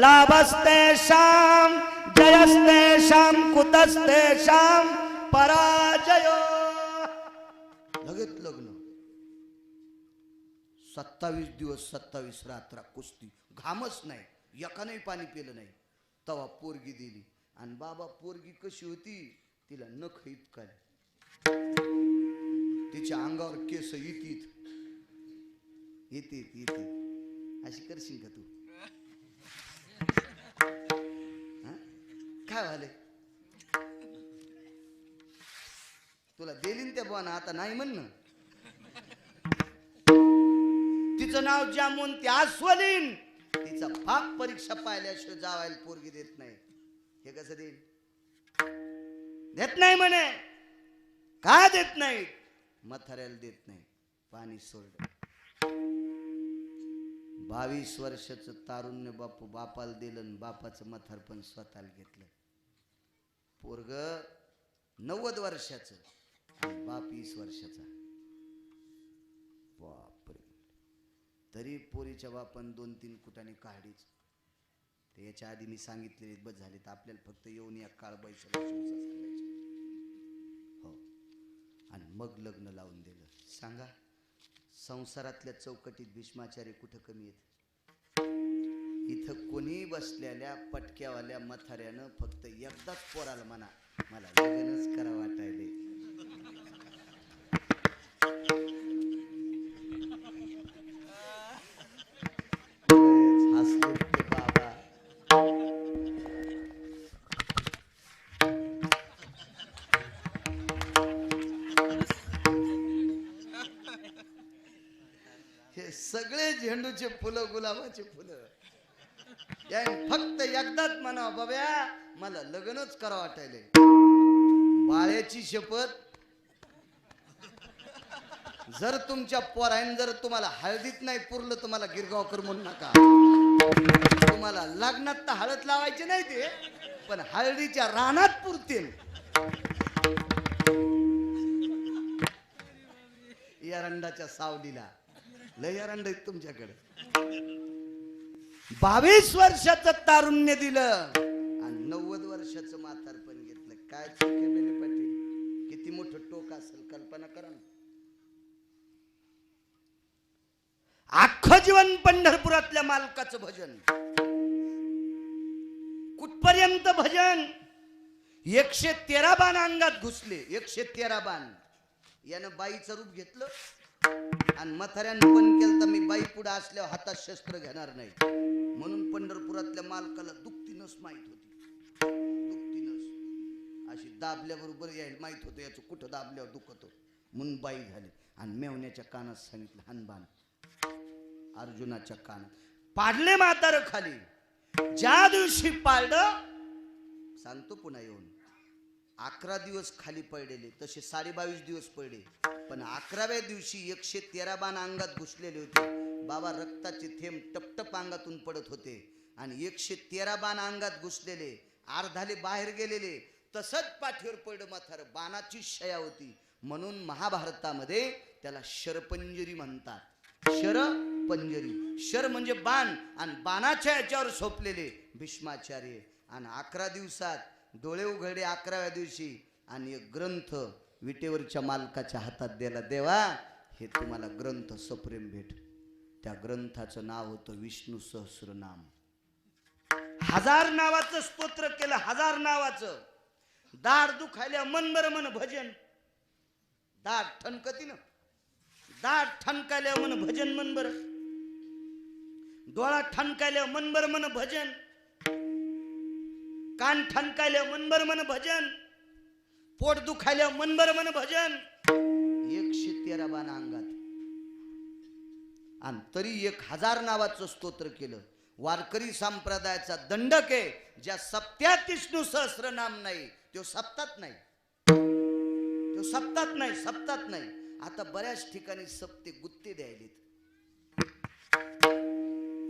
लाभस्तेषां जयस्तेषां कुतस्तेषां पराजयो. लगेच लग्न. 27 दिवस 27 रात्र कुस्ती, घामच नाही, एकाने पाणी पिलं नाही. तवा पोरगी दिली आणि बाबा पोरगी कशी होती, तिला नख इतका, तिच्या अंगावर केस येतीत येतीत येतीत. अशी करशील का तू? हा? काय झाले तुला? दिली त्या बुवाना, आता नाही म्हण ना. तिचं नाव जामून ती आस्वलीन. तिचा बाप परीक्षा पाहिल्याशिवाय जावायला पोरगी देत नाही. हे कसं देईल? देत नाही म्हणे. का देत नाही? म्हाताऱ्याला देत नाही. पाणी सोडलं. 22 वर्षाचं तारुण्य बापाला दिलं आणि बापाचं म्हातारपण स्वतःला घेतलं. पोरग 90 वर्षाचं आणि बाप 20 वर्षाचा. बापरे. तरी पोरीच्या बापान 2-3 कुटाने काढीच. ते याच्या आधी मी सांगितलेले बस झाले. तर आपल्याला फक्त येऊन या काळ बैशाला सांगायचे. हो. आणि मग लग्न लावून दिलं. सांगा, संसारातल्या चौकटीत भीष्माचार्य कुठं कमी आहेत? इथं कोणी बसलेल्या पटक्यावाल्या म्हाताऱ्यानं फक्त एकदाच पोराला म्हणा, मला लग्नच करा वाटायले. हसले ते बाबा. हे सगळे झेंडूचे फुलं, गुलाबाचे फुलं, फक्त एकदाच म्हणा, बाब्या मला लग्नच करा वाटायले. बाळ्याची शपथ, जर तुमच्या पोराने जर तुम्हाला हळदीत नाही पुरलं तर मला गिरगावकर म्हणू नका. तुम्हाला लग्नात तर हळद लावायची नाही ते, पण हळदीच्या रानात पुरतील. एरंडाच्या सावलीला लय एरंड आहेत तुमच्याकडे. 22 वर्षाचं तारुण्य दिलं आणि 90 वर्षाचं म्हातारपण घेतलं. काय चुके पाटील, किती मोठं टोक असेल कल्पना करा ना. अख्खं जीवन पंढरपुरातल्या मालकाचं भजन. कुठपर्यंत भजन? 113 बाण अंगात घुसले. 113 बाण. यानं बाईचं रूप घेतलं आणि म्हाताऱ्यानं पण केलं तर मी बाई पुढे असल्यावर हातात शस्त्र घेणार नाही म्हणून पंढरपुरातल्या मालकाला दुखतीनच माहित होती. दुखतीनच अशी दाबल्याबरोबर यायला माहित होतं याचं कुठं दाबल्यावर दुखतो म्हणून बाई झाली. आणि मेवण्याच्या कानात सांगितलं हनबान. अर्जुनाच्या कानात पाडले म्हातार खाली. ज्या दिवशी पाळलं, सांगतो पुन्हा येऊन, 11 दिवस खाली पडलेले, तसे 22.5 दिवस पडले. पण 11व्या दिवशी 113 बाण अंगात घुसलेले होते. बाबा रक्ताचे थेंब टपटप अंगातून पडत होते आणि 113 बाण अंगात घुसलेले, अर्धाले बाहेर गेलेले, तसंच पाठीवर पडलं म्हातार. बाणाची शया होती म्हणून महाभारतामध्ये त्याला शरपंजरी म्हणतात. शरपंजरी. शर म्हणजे बाण आणि बाणाच्या याच्यावर सोपलेले भीष्माचार्य. आणि 11 दिवसात डोळे उघडे 11व्या दिवशी आणि एक ग्रंथ विटेवरच्या मालकाच्या हातात दिला. देवा हे तुम्हाला ग्रंथ सप्रेम भेट. त्या ग्रंथाचं नाव होतं विष्णू सहस्रनाम. 1000 नावाचं स्तोत्र केलं. 1000 नावाचं. दाढ दुखायला मन बरं म्हण भजन. दाढ ठणकती ना, दाढ ठणकायला म्हण भजन मन बरं. डोळा ठणकायला मन बरं म्हण भजन. कान ठणकायला मनभर मन भजन. पोट दुखायला मनभर मन भजन. 113 बाण अंगात आणि तरी 1000 नावाचं स्तोत्र केलं. वारकरी संप्रदायाचा दंडक आहे. ज्या सप्त्यात विष्णू सहस्रनाम नाही तो सप्तात नाही. तो सप्तात नाही. सप्तात नाही. आता बऱ्याच ठिकाणी सप्ते गुत्ते द्यायलेत.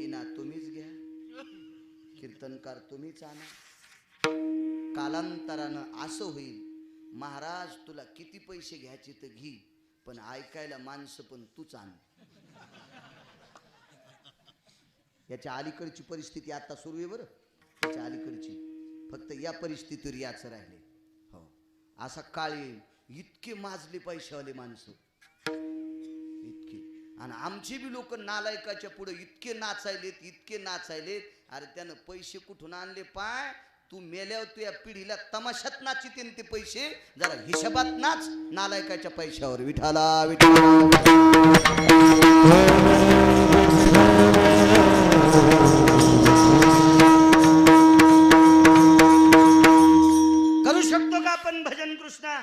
इना तुम्हीच घ्या, कीर्तनकार तुम्हीच आणा. कालांतरानं असं होईल, महाराज तुला किती पैसे घ्यायचे तर घे, पण ऐकायला माणसं पण तूच आण. याच्या अलीकडची परिस्थिती आता सुरू आहे बरं, याच्या अलीकडची फक्त या परिस्थितीवर याच राहिले. हो असा काळ येईल, इतके माजले पैशावाले माणसं इतके, आणि आमची बी लोक नालायकाच्या पुढे इतके नाचायलेत, इतके नाचायलेत. अरे त्यानं पैसे कुठून आणले पाय, तू मेल्यावर तू या पिढीला तमाशात नाचिते ते पैसे, जरा हिशोबात नाच नालायकाच्या पैशावर. विठाला विठाला करू शकतो का आपण भजन कृष्णा?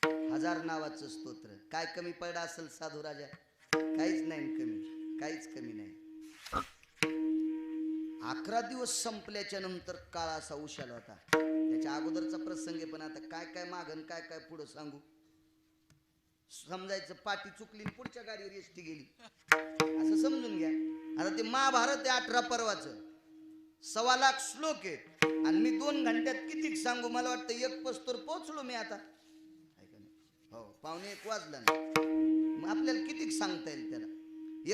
1000 नावाचं स्तोत्र, काय कमी पडला असेल साधू राजा? काहीच नाही कमी, काहीच कमी नाही. 11 दिवस संपल्याच्या नंतर काळ असा उशाला होता. त्याच्या अगोदरचा प्रसंग आहे, पण आता काय काय मागन काय काय पुढं सांगू. समजायचं पाठी चुकली पुढच्या गाडीवर एसटी गेली असं समजून घ्या. आता ते महाभारत आहे 18 पर्वाचं, 1.25 लाख श्लोक आहेत, आणि मी 2 घंट्यात किती सांगू? मला वाटतं 1 पस्तोर पोहोचलो मी आता. हो 1:15 वाजला ना, मग आपल्याला किती सांगता येईल त्याला?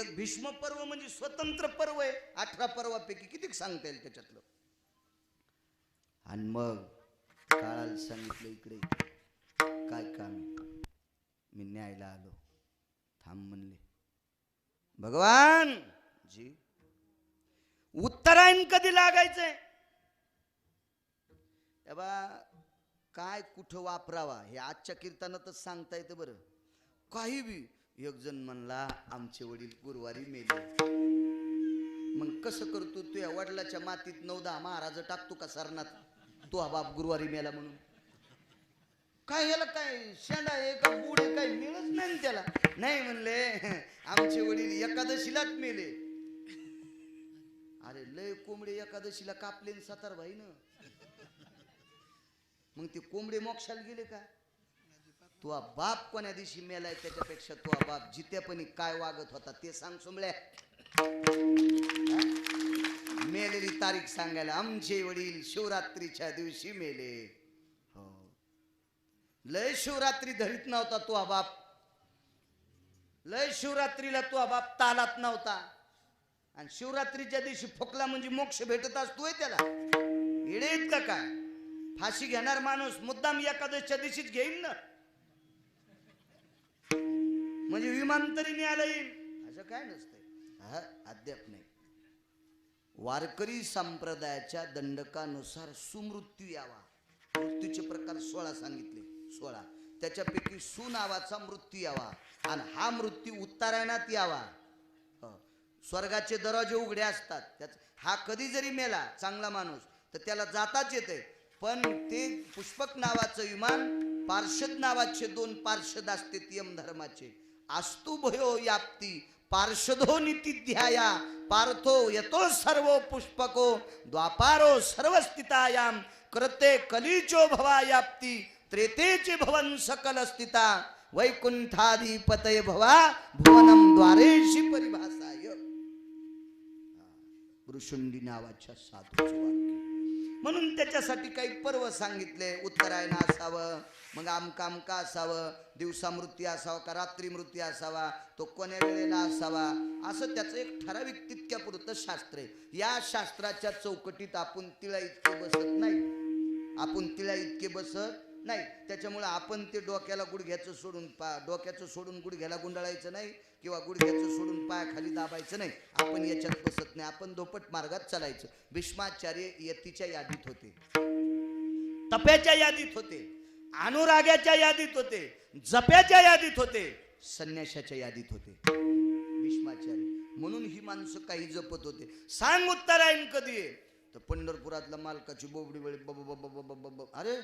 एक भीष्म पर्व म्हणजे स्वतंत्र पर्व आहे, 18 पर्वापैकी किती सांगता येईल त्याच्यातलं. आणि मग काळाला सांगितलं इकडे काय काम आहे? मी न्यायला आलो. थांब म्हणले. भगवान जी उत्तरायण कधी लागायचंय? तेव्हा काय कुठं वापरावा हे आजच्या कीर्तनातच सांगता येतं बरं. काही बी एक जण म्हणला आमचे वडील गुरुवारी मेले. मग कसं करतो? तू या वडिलाच्या मातीत 9-10 महाराज टाकतो का सरनात? तो हा बाप गुरुवारी मेला म्हणून काय याला काय शेंडा आहे का बुड आहे? काही मिळत नाही त्याला. नाही म्हणले आमचे वडील एकादशीलाच मेले. अरे लय कोंबडे एकादशीला कापले सातार भाई न, मग ते कोंबडे मोक्षाला गेले का? तुझा बाप कोण्या दिवशी मेलाय त्याच्यापेक्षा तुझा बाप जित्यापणी काय वागत होता ते सांग सोमल्या. मेलेली तारीख सांगायला आमचे वडील शिवरात्रीच्या दिवशी मेले. हो लय शिवरात्री धरीत नव्हता तुझा बाप, लय शिवरात्रीला तुझा बाप तालात नव्हता, आणि शिवरात्रीच्या दिवशी फुकला म्हणजे मोक्ष भेटत असतोय त्याला. येडेत का काय? फाशी घेणार माणूस मुद्दाम एकादशीच्या दिवशीच घेईन ना, म्हणजे विमान तरी न्यायला येईल असं काय नसतंय. अद्याप नाही. वारकरी संप्रदायाच्या दंडकानुसार सुमृत्यू यावा. मृत्यूचे प्रकार 16 सांगितले, 16. त्याच्यापैकी सु नावाचा मृत्यू यावा, आणि हा मृत्यू उत्तरायणात यावा. स्वर्गाचे दरवाजे उघडे असतात. त्याच हा कधी जरी मेला चांगला माणूस तर त्याला जाताच येते, पण ते पुष्पक नावाचं विमान, पार्षद नावाचे 2 पार्षद असते यम धर्माचे. आस्तु भयो याप्ती पार्षदो नितिध्याया पार्थो यतो सर्व पुष्पको द्वापारो सर्वस्थितायाम कृते कलीचो भवा याप्ती त्रेतेचे भवन सकल स्थिता वैकुंठाधिपतये भवा भुवनम द्वारेशी परिभाषाय. ऋषुंडी नावाच्या साधूचं वाक्य. म्हणून त्याच्यासाठी काही पर्व सांगितले. उत्तरायण असावं, मग आमका असावं, दिवसा मृत्यू असावा का रात्री मृत्यू असावा, तो कोण्या वेळेला असावा, असं त्याचं एक ठराविक तितक्या पुरतं शास्त्र आहे. या शास्त्राच्या चौकटीत आपण तिळा इतके बसत नाही, आपण तिळा इतके बसत नाही. त्याच्यामुळे आपण ते डोक्याला गुडघ्याचं सोडून डोक्याचं सोडून गुडघ्याला गुंडाळायचं नाही, किंवा गुडघ्याचं सोडून पायाखाली दाबायचं नाही. आपण याच्यात बसत नाही, आपण दोपट मार्गात चालायचं. भीष्माचार्य यतीच्या यादीत होते, तप्याच्या यादीत होते, अनुरागाच्या यादीत होते, जप्याच्या यादीत होते, संन्याशाच्या यादीत होते भीष्माचार्य. म्हणून ही माणसं काही जपत होते. सांग उत्तरायण कधी आहे? तर पंढरपुरातला मालकाची बोबडी वेळी अरे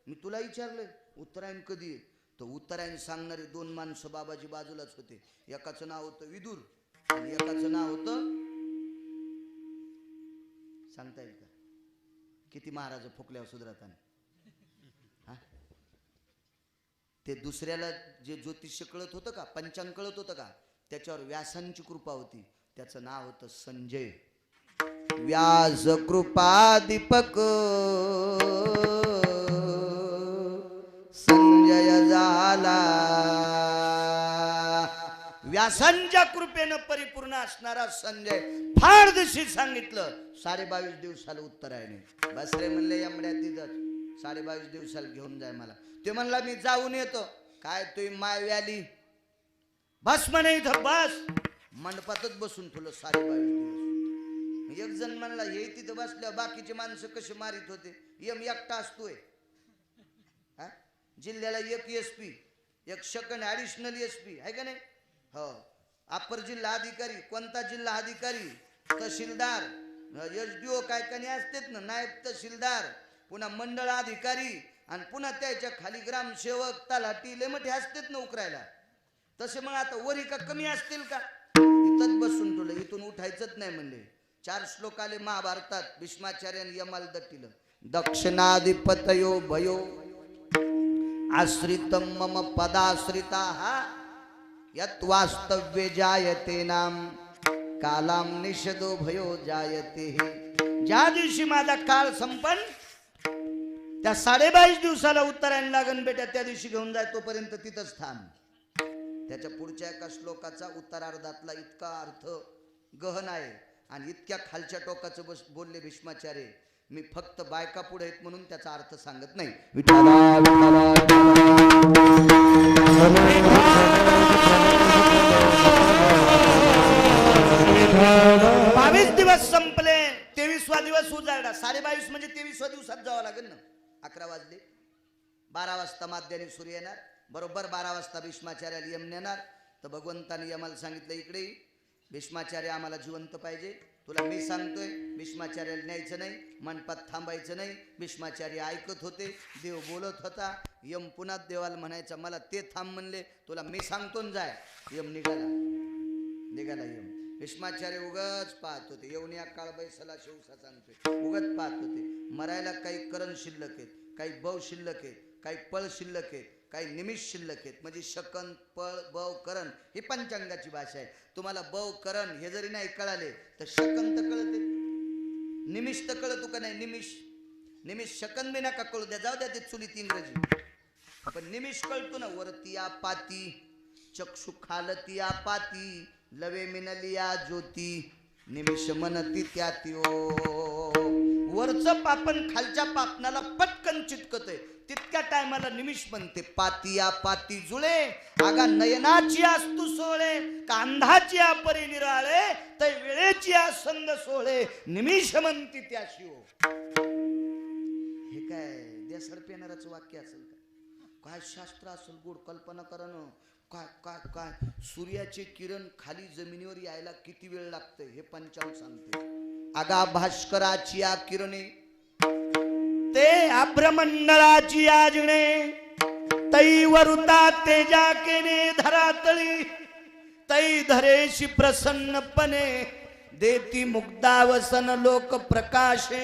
मी तुला विचारलंय उत्तरायण कधी आहे? तर उत्तरायण सांगणारे 2 माणसं बाबाजी बाजूलाच होते. एकाचं नाव होतं विदुर आणि एकाचं नाव होतं, सांगता येईल का किती महाराज फुकल्यावर सुधरताना? ते दुसऱ्याला जे ज्योतिष्य कळत होतं का, पंचांग कळत होतं का, त्याच्यावर व्यासांची कृपा होती. त्याचं नाव होतं संजय. व्यास कृपा दीपक संजय झाला. व्यासांच्या कृपेनं परिपूर्ण असणारा संजय फार दिवशी सांगितलं 22.5 दिवसाला उत्तर आहे नाही. बस रे म्हणले यमड्या तिथं 22.5 दिवसाला घेऊन जाय मला. ते म्हणला मी जाऊन येतो. काय तुम्ही माय आली बस म्हणे इथं बस. मंडपातच बसून ठेवलं 22.5 दिवस. एक जण म्हणला हे तिथं बसल्यावर बाकीचे माणसं कसे मारित होते. यम एकटा असतोय. हा जिल्ह्याला एक एसपी, एक सेकंड ऍडिशनल एसपी आहे का नाही. हो अप्पर जिल्हा अधिकारी, कोणता जिल्हा अधिकारी, तहसीलदार, SDO काय काही असतात ना, नायब तहसीलदार, पुन्हा मंडळ अधिकारी आणि पुन्हा त्याच्या खाली ग्रामसेवक, तलाठी लय मोठे असतात ना उकरायला. तसे मग आता वरी का कमी असतील का. इथंच बसून तुला इथून उठायचंच नाही म्हणले. 4 श्लोक आले महाभारतात भीष्माचार्याने यमाला दट्टिलं. दक्षिणाधिपतयो भयो आश्रितम मम पदाश्रिताः यत् वास्तव्य जायते नाम कालाम निषदो भयो जायते. ज्या दिवशी माझा काळ संपन त्या 22.5 दिवसाला उत्तरायण लागन बेटा, त्या दिवशी घेऊन जाय. तोपर्यंत तिथंच थांब. त्याच्या पुढच्या एका श्लोकाचा उत्तरार्धातला इतका अर्थ गहन आहे आणि इतक्या खालच्या टोकाचं बोलले भीष्माचार्य. मी फक्त बायका पुढे आहेत म्हणून त्याचा अर्थ सांगत नाही. विठ्ठला विठ्ठला 22 दिवस संपले, 23वा दिवस उजाडला. 22.5 म्हणजे 23व्या दिवसात जावं लागेल ना. 11 वाजले. 12 वाजता माध्याने सूर्य येणार. बरोबर 12 वाजता भीष्माचार्याला यम नेणार. तर भगवंताने यमाला सांगितलं इकडे भीष्माचार्य आम्हाला जिवंत पाहिजे. तुला मी सांगतोय भीष्माचार्याला न्यायचं नाही, मंडपात थांबायचं नाही. भीष्माचार्य ऐकत होते, देव बोलत होता. यम पुन्हा देवाला म्हणायचा मला ते थांब म्हणले, तुला मी सांगतो न जाय. यम निघाला यम. भीष्माचार्य उगाच पाहत होते. येऊन या काळ बैसला शिवसा सांगतोय. उगाच पाहत होते. मरायला काही करण शिल्लक आहेत, काही बव शिल्लक आहेत, काही पळ शिल्लक आहेत, काही निमिष शिल्लक आहेत. म्हणजे शकन, पळ, बव, करण ही पंचांगाची भाषा आहे. तुम्हाला बव करण हे जरी नाही कळाले तर शकन तर कळते, निमिष तर कळतो का नाही. निमिष शकन बी नका कळू द्या, जाऊ द्या ते चुलीत इंग्रजी. पण निमिष कळतो ना. वरतिया पाती चक्षु खालतिया पाती लवे मिनलिया ज्योती निमिष मनती त्यात्यो. वरचं पापन खालच्या पापनाला पटकन चिटकतय, तितक्या टायमाला निमिष म्हणते. पातिया पाती जुळे आगा नयनाची आस्तू सोळे कांधाची परी निराळे तै वेळेची संद सोळे निमिष म्हणती त्या शिव. हे काय देसड पेणाराचं वाक्य असेल का. काय शास्त्र असेल गोड. कल्पना करा ना. काय काय काय सूर्याचे किरण खाली जमिनीवर यायला किती वेळ लागतंय हे पंचांग सांगते. आगा भास्कराची किरणे ते अभ्रमंडळाची आजणे तै वरुता तेजा केने धरातळी तै धरेशी प्रसन्नपणे देती मुक्तावसन लोक प्रकाशे.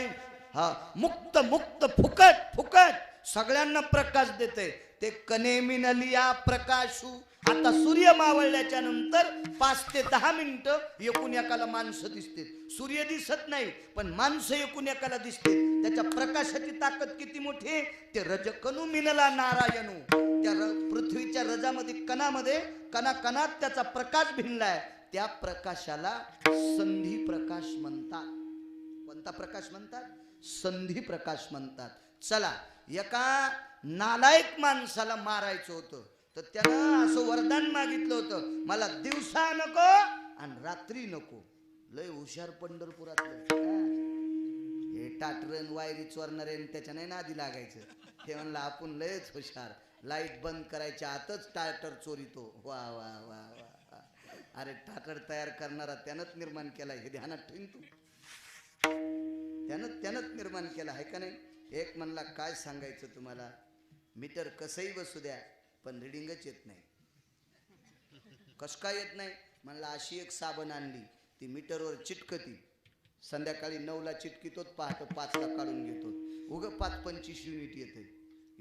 हा मुक्त मुक्त फुकट फुकट सगळ्यांना प्रकाश देते. ते कने मिनलिया प्रकाशू. आता सूर्य मावळल्याच्या नंतर 5 ते 10 मिनिटं एकूण एकाला माणसं दिसते. सूर्य दिसत नाही पण माणसं एकूण एकाला दिसते. त्याच्या प्रकाशाची ताकद किती मोठी आहे. ते रजकनु मिनला नारायणू. त्या पृथ्वीच्या रजामध्ये कणामध्ये कणाकणात त्याचा प्रकाश भिनलाय. त्या प्रकाशाला संधी प्रकाश म्हणतात. कोणता प्रकाश म्हणतात. संधी प्रकाश म्हणतात. चला एका नालायक माणसाला मारायचं होतं तर त्यानं असं वरदान मागितलं होतं, मला दिवसा नको आणि रात्री नको. लय हुशार पंढरपुरातलं. हे टाटरन वायरी चोरणारे त्याच्या नाही नादी लागायचं. हे म्हणलं आपण लयच हुशार. लाईट बंद करायच्या आतच टाटर चोरीतो. वा वा वा वा. अरे टाटर तयार करणारा त्यानंच निर्माण केला. हे ध्यानात ठेवीन तू. त्यानंच निर्माण केला आहे का नाही. एक म्हणला काय सांगायचं तुम्हाला, मीटर कसंही बसू द्या पण रिडिंगच येत नाही. कस काय येत नाही म्हणला. अशी एक साबण आणली ती मीटरवर चिटकती. संध्याकाळी 9ला चिटकीतो, पहाटे 5ला काढून घेतो. उग 5-25 युनिट येते.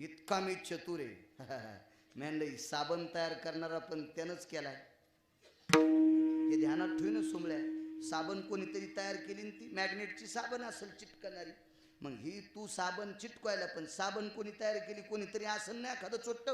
इतका मी चतुर आहे. म्हणलं साबण तयार करणारा पण त्यानंच केलाय. हे ध्यानात ठेवून सुमल्या. साबण कोणीतरी तयार केली, ती मॅग्नेटची साबण असेल चिटकणारी. मग ही तू साबण चिटकवायला पण साबण कोणी तयार केली, कोणीतरी असेल ना एखादं चोट्ट.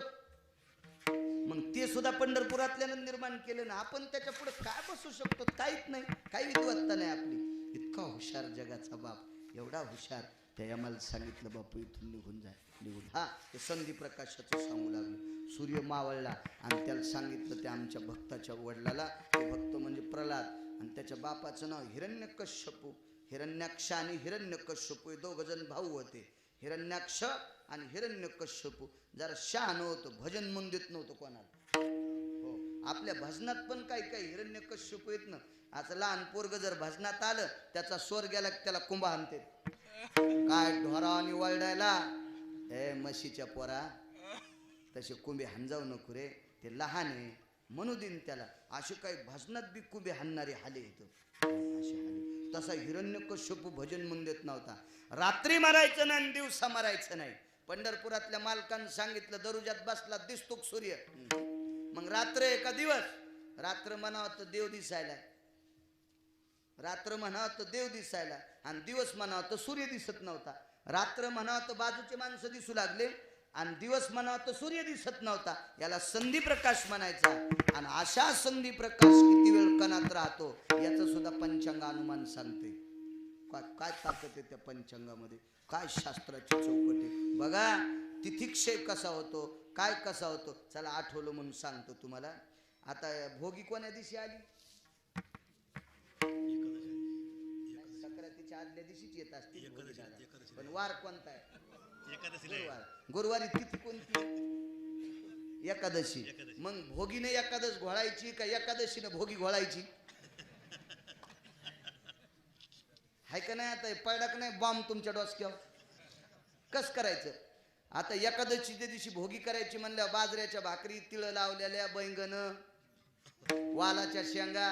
मग ते सुद्धा पंढरपुरातल्यानं निर्माण केलं ना. आपण त्याच्या पुढे काय बसू शकतो? काहीच नाही, काही विद्वत्ता नाही आपली. इतका हुशार जगाचा बाप, एवढा हुशार. त्या आम्हाला सांगितलं बापू इथून निघून जाय, निघून. हा, ते संधी प्रकाशाचं सांगू लागलो. सूर्य मावळला आणि त्याला सांगितलं त्या आमच्या भक्ताच्या वडिलाला, ते भक्त म्हणजे प्रल्हाद, आणि त्याच्या बापाचं नाव हिरण्यकश्यपू. हिरण्याक्ष आणि हिरण्यकश्यपू हे दोघ जण भाऊ होते. हिरण्याक्ष आणि हिरण्यकश्यपू. जरा शहाणं होतं, भजन मंदित नव्हतं कोणाला. हो, आपल्या भजनात पण काही काही हिरण्यकश्यपू येत ना. आता लहान पोरग जर भजनात आलं, त्याचा स्वर गेला की त्याला कुंभा आणते. काय ढोरा आणि वळडायला, ए म्हशीच्या पोरा, तसे कुंभे हाणजाऊ नको रे, ते लहान आहे म्हणू देईन त्याला. असे काही भजनात बी कुंभे हाणणारे हाले येतं, असे हाले. तसा हिरण्यकश्यपू भजन मंदित नव्हता. रात्री मारायचं नाही, दिवसा मारायचं नाही. पंढरपुरातल्या मालकानं सांगितलं, दरुजात बसला दिसतो सूर्य. मग रात्र एका दिवस, रात्र म्हणावं तर देव दिसायला, रात्र म्हणावं तर देव दिसायला, आणि दिवस म्हणावं तर सूर्य दिसत नव्हता. रात्र म्हणावं तर बाजूचे माणसं दिसू लागले, आणि दिवस म्हणावं तर सूर्य दिसत नव्हता. याला संधी प्रकाश म्हणायचा. आणि अशा संधी प्रकाश किती वेळ कणात राहतो याचं सुद्धा पंचांग अनुमान सांगते. काय ताकद आहे त्या पंचांगामध्ये, काय शास्त्राची चौकट आहे बघा. तिथिक्षय कसा होतो, काय कसा होतो, चला आठवलं म्हणून सांगतो तुम्हाला. आता भोगी कोण्या दिवशी आली? संक्रांतीच्या आदल्या दिवशीच येत असते, पण वार कोणता आहे? गुरुवार. गुरुवारी तिथी कोणती? एकादशी. मग भोगीने एकादश घोळायची का एकादशीने भोगी घोळायची? हाय का नाही? आता पडला का नाही बॉम्ब तुमच्या डोसक्यावर? कस करायचं? आता एकादशीच्या दिवशी भोगी करायची म्हणल्या, बाजऱ्याच्या भाकरी, तिळ लावलेल्या, बैंगन, वालाच्या शेंगा,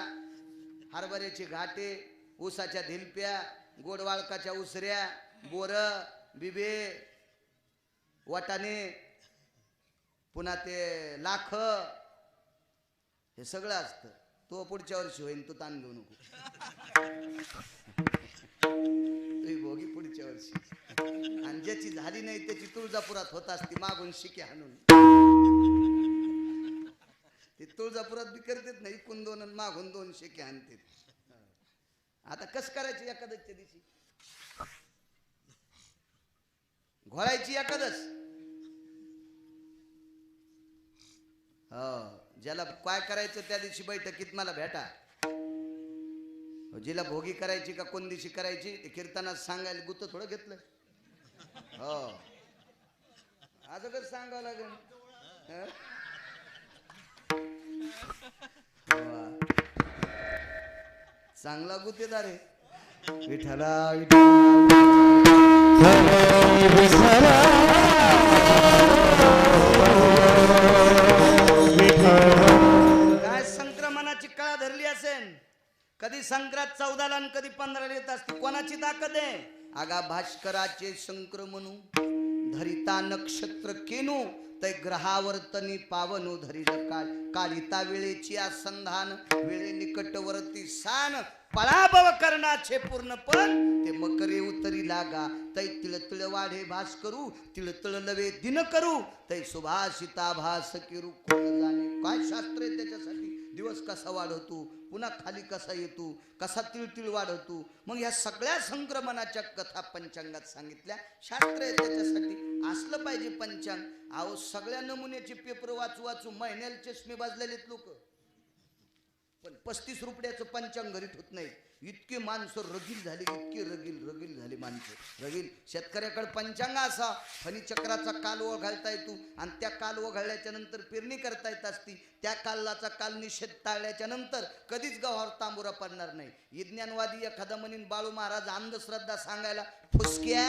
हरभऱ्याचे घाटे, ऊसाच्या धिलप्या, गोडवाळकाच्या उसऱ्या, बोर, बिबे, वाटाणे, पुन्हा ते लाख, हे सगळं असतं. तो पुढच्या वर्षी होईल, तू ताण घेऊ नको. तुझी भोगी पुढच्या वर्षी. आणि ज्याची झाली नाही त्याची तुळजापुरात होत असते मागून शिके हाणून. ते तुळजापुरात बी करतेत नाही, इकून दोन आणि मागून दोन शिके हाणते. आता कस करायची एकादशीच्या दिवशी? घोळायची एकादश. हो, ज्याला काय करायचं त्या दिवशी बैठकीत मला भेटा. जिला भोगी करायची का कोण दिवशी करायची ते कीर्तनात सांगायला गुत थोडं घेतलं. हो, असं कसं सांगावं लागेल. चांगला गुतेदार आहे. विठ्ठला काय संक्रमणाची कळा धरली असेल. कधी संक्रांत 14ला आणि कधी 15ला येत असते. कोणाची ताकद आहे? आगा भास्कराचे संक्रमणू धरिता नक्षत्र केनू तै ग्रहावर्तनी पावनो धरिल कालिता वेळेची असंधान वेळे निकटवर्ती सान पळाभव करणाचे पूर्णपण ते मकरे उतरी लागा तै तिळतिळ वाढे भास करू तिळतिळ लवे दिन करू तै सुभाषिता भास किरू कोण जाणे. काय शास्त्र आहे त्याच्यासाठी? दिवस कसा वाढवतो, पुन्हा खाली कसा येतो, कसा तिळतिळ वाढवतो. मग ह्या सगळ्या संक्रमणाच्या कथा पंचांगात सांगितल्या. शास्त्र आहे त्याच्यासाठी. असलं पाहिजे पंचांग. अहो, सगळ्या नमुन्याचे पेपर वाचू वाचू महिन्याला चष्मे बाजलेलेत लोक, पण 35 रुपयाचं पंचांग घरीत होत नाही. इतके माणसं रगील झाली, इतके रगील झाली माणसं रगील. शेतकऱ्याकडे पंचांग असा फणीचक्राचा काल ओघाळता येतो आणि त्या काल ओघाळल्याच्या नंतर पेरणी करता येत असती. त्या कालाचा काल निषेध टाळल्याच्या नंतर कधीच गव्हावर तांबुरा पडणार नाही. विज्ञानवादी एखादा म्हणीन बाळू महाराज अंधश्रद्धा सांगायला फुसक्या,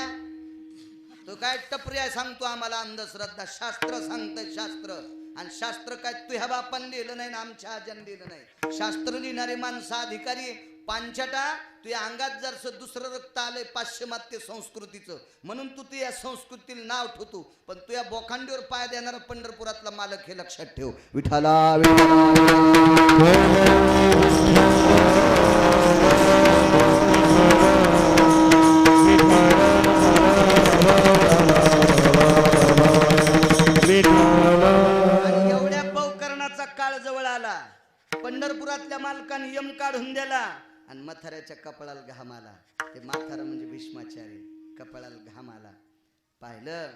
तो काय टपऱ्या सांगतो आम्हाला अंधश्रद्धा. शास्त्र सांगतंय शास्त्र. आणि शास्त्र काय तुझ्या बापान लिहिलं नाही ना आमच्या आज्यान लिहिलं नाही. शास्त्र लिहिणारे माणसं अधिकारी. पांचटा तुझ्या अंगात जर दुसरं रक्त आलंय पाश्चिमात्य संस्कृतीचं म्हणून तू या संस्कृतीला नाव ठेवतो, पण तुझ्या बोखांडीवर पाय देणारा पंढरपुरातला मालक हे लक्षात ठेव. विठ्ठला आणि म्हाताऱ्याच्या कपाळाला घाम आला. ते म्हातारा म्हणजे भीष्माचार्य, कपाळाला घाम आला. पाहिलं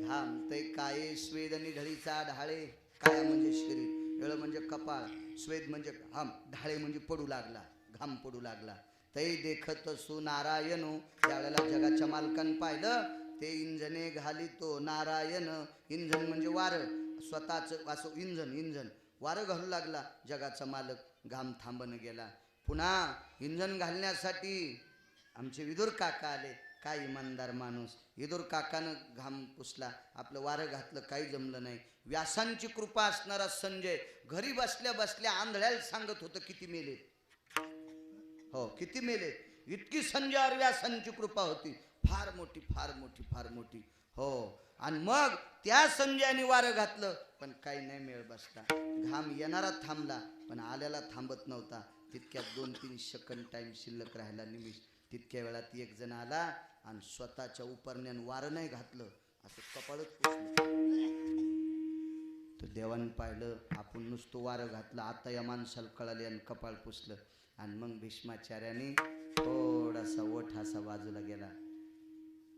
घाम ते काय स्वेद आणि ढळीचा ढाळे. काय म्हणजे शरीर, एळ म्हणजे कपाळ, स्वेद म्हणजे घाम, ढाळे म्हणजे पडू लागला, घाम पडू लागला. तै देखत सु नारायण. त्यावेळेला जगाच्या मालकानं पाहिलं ते इंजने घालितो नारायण. इंजन म्हणजे वारं, स्वतःच असं इंजन वारं घालू लागला जगाचा मालक. घाम थांबन गेला. पुन्हा इंजन घालण्यासाठी आमचे विदुर काका आले. काय इमानदार माणूस. विदुर काकानं घाम पुसला, आपलं वारं घातलं, काही जमलं नाही. व्यासांची कृपा असणारा संजय घरी बसल्या बसल्या आंधळ्याला सांगत होतं किती मेले. हो किती मेले. इतकी संजयावर व्यासांची कृपा होती, फार मोठी फार मोठी फार मोठी. हो आणि मग त्या संजयाने वारं घातलं पण काही नाही मेळ बसला. घाम येणारा थांबला पण आल्याला थांबत नव्हता. तितक्यात 2-3 सेकंद टाइम शिल्लक राहिला निमिष. तितक्या वेळात एक जण आला आणि स्वतःच्या उपरण्यानं वारं नाही घातलं, असं कपाळच पुसलं. तो देवानं पाहिलं आपण नुसतं वारं घातलं, आता या माणसाला कळाले आणि कपाळ पुसलं. आणि मग भीष्माचार्याने थोडासा ओठ असा बाजूला गेला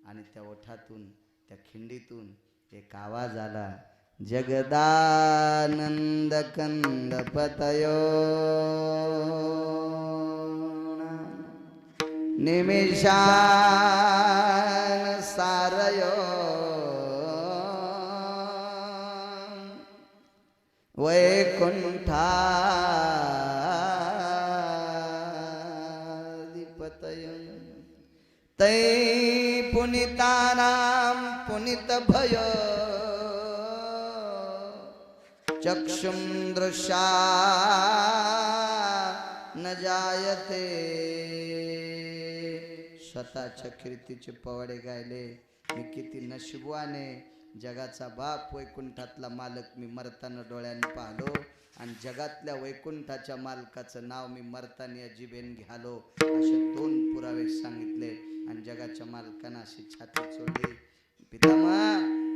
आणि त्या ओठातून त्या खिंडीतून एक आवाज आला. जगदानंद कंद पतयो निमिषान सारयो वैकुंठाधिपतय तै पुनितानां पुनित भय चक्षुं दृशा न जायते. स्वतःच्या कीर्तीचे पवाडे गायले. मी किती नशिबवाने, जगाचा बाप वैकुंठातला मालक मी मरताना डोळ्याने पाहलो आणि जगातल्या वैकुंठाच्या मालकाचं नाव मी मरताना या जिभेन घ्यालो. असे 2 पुरावे सांगितले आणि जगाच्या मालकानं अशी छाती चोळली.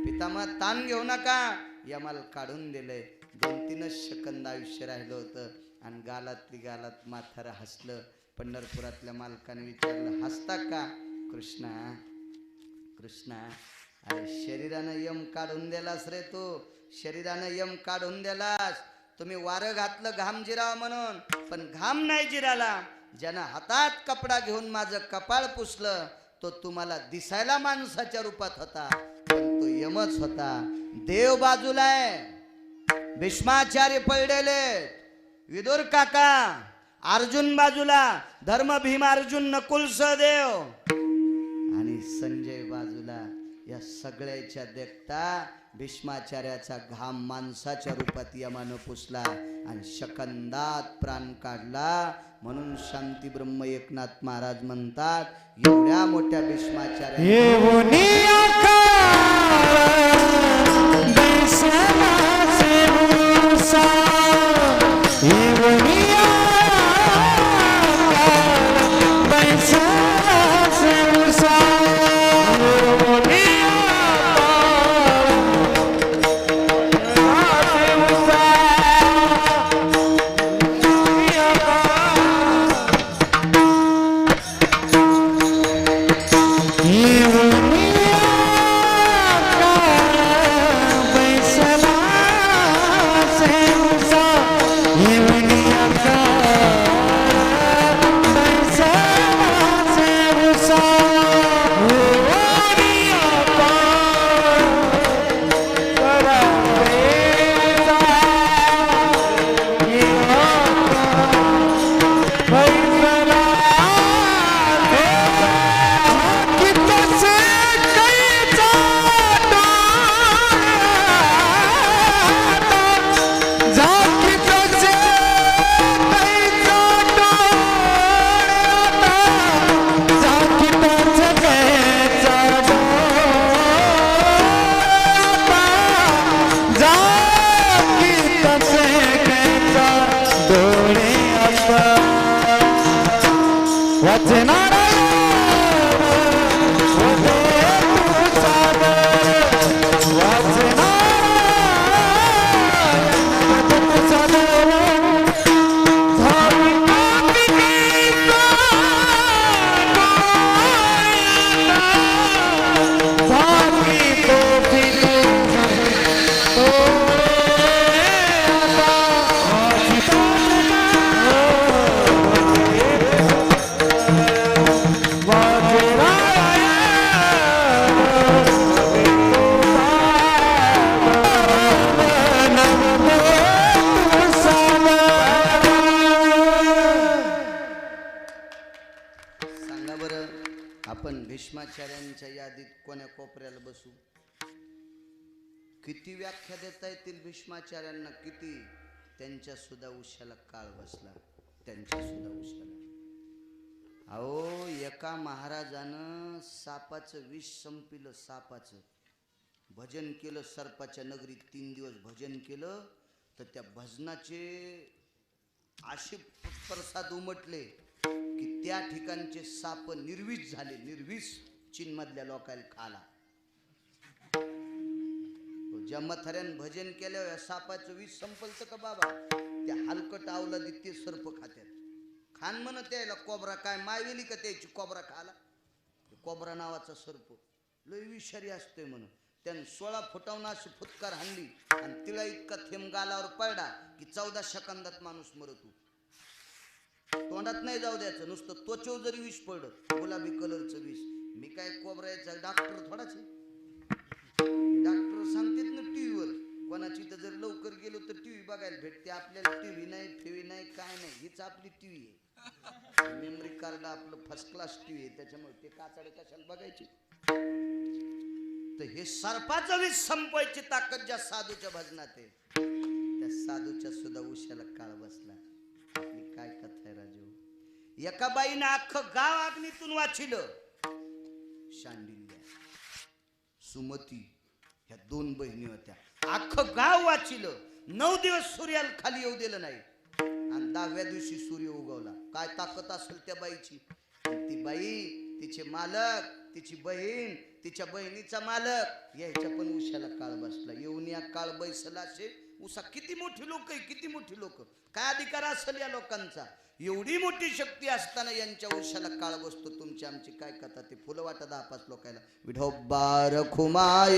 पितामह ताण घेऊ नका, यमाला काढून दिलंय. 2-3 सेकंद आयुष्य राहिलं होतं आणि गालातली गालात म्हातारं हसलं. पंढरपुरातल्या मालकाने विचारलं हसता का? कृष्णा अरे शरीरानं यम काढून दिलास रे तू, शरीरानं यम काढून दिलास. तुम्ही वारं घातलं घाम जिराव म्हणून, पण घाम नाही जिराला. ज्यानं हातात कपडा घेऊन माझं कपाळ पुसलं तो तुम्हाला दिसायला माणसाच्या रूपात होता पण तो यमच होता. देव बाजूला आहे, भीष्माचार्य पळलेले, विदुर काका, अर्जुन बाजूला, धर्म भीम अर्जुन नकुल सहदेव आणि संजय बाजूला. या सगळ्याच्या देखता भीष्माचार्याचा घाम माणसाच्या रूपात यमानं पुसला आणि शकंदात प्राण काढला. म्हणून शांती ब्रह्म एकनाथ महाराज म्हणतात एवढ्या मोठ्या भीष्माचार्या भीष्माचार्यांच्या यादीत कोण्या कोपऱ्याला बसू? किती व्याख्या देता येतील भीष्माचार्यांना, किती? त्यांच्या सुद्धा उशाला काळ बसला, त्यांच्या सुद्धा उशाला. अहो, एका महाराजानं सापाचं विष संपिलं, सापाचं भजन केलं. सर्पाच्या नगरीत 3 दिवस भजन केलं, तर त्या भजनाचे असे प्रसाद उमटले की त्या ठिकाणचे साप निर्विष झाले, निर्विष. चीनमधल्या लोकांना खाला. ज्या मथऱ्यानं भजन केलं सापाचं विष संपलतं का बाबा? त्या हलकट अवलादी ते सर्प खात्यात. खान म्हणत यायला कोबरा, काय मायवेली का त्याची कोबरा खाला? कोबरा नावाचा सर्प लय विषारी असतोय म्हणून त्यानं 16 फुटावून अशी फुटकार हाणली आणि तिला इतका थेंब गालावर पडला की 14 सेकंदात माणूस मरतो. तोंडात नाही जाऊ द्यायचं, नुसतं त्वचेवर जरी विष पडलं, गुलाबी कलरचं विष. मी काय कोबरायचा डॉक्टर थोडाच आहे. डॉक्टर सांगतात ना टीव्हीवर, कोणाची तर जर लवकर गेलो तर टीव्ही बघायला भेटते. आपल्याला टीव्ही नाही, टीव्ही नाही, काय नाही. हीच आपली टीव्ही आहे. मेमरी कार्ड आपलं फर्स्ट क्लास टीव्ही आहे, त्याच्यामुळे ते काचाडे कशाला बघायचे. तर हे सर्पाचं विष संपवायची ताकद ज्या साधूच्या भजनात आहे, त्या साधूच्या सुद्धा उशाला काळ बसला. आपली काय कथा आहे राजू? एका बाईनं अख्खं गाव अग्नीतून वाचिलं. शांडिल्य, सुमती, ह्या 2 बहिणी होत्या. अख्खं गाव वाचिलं. 9 दिवस सूर्याला खाली येऊ दिलं नाही आणि 10व्या दिवशी सूर्य उगवला. काय ताकद असेल त्या बाईची? ती बाई, तिचे मालक, तिची बहीण, तिच्या बहिणीचा मालक, यायच्या पण उशाला काळ बसला. येऊन या काळ बैसला असे उसा. किती मोठी लोक आहे, किती मोठी लोक. काय अधिकार असेल या लोकांचा? एवढी मोठी शक्ती असताना यांच्या उशाला काळ बसतो. तुमची आमची काय कथा? ते फुलं वाटत 10-5 लोकायला. विठोबा रखुमाई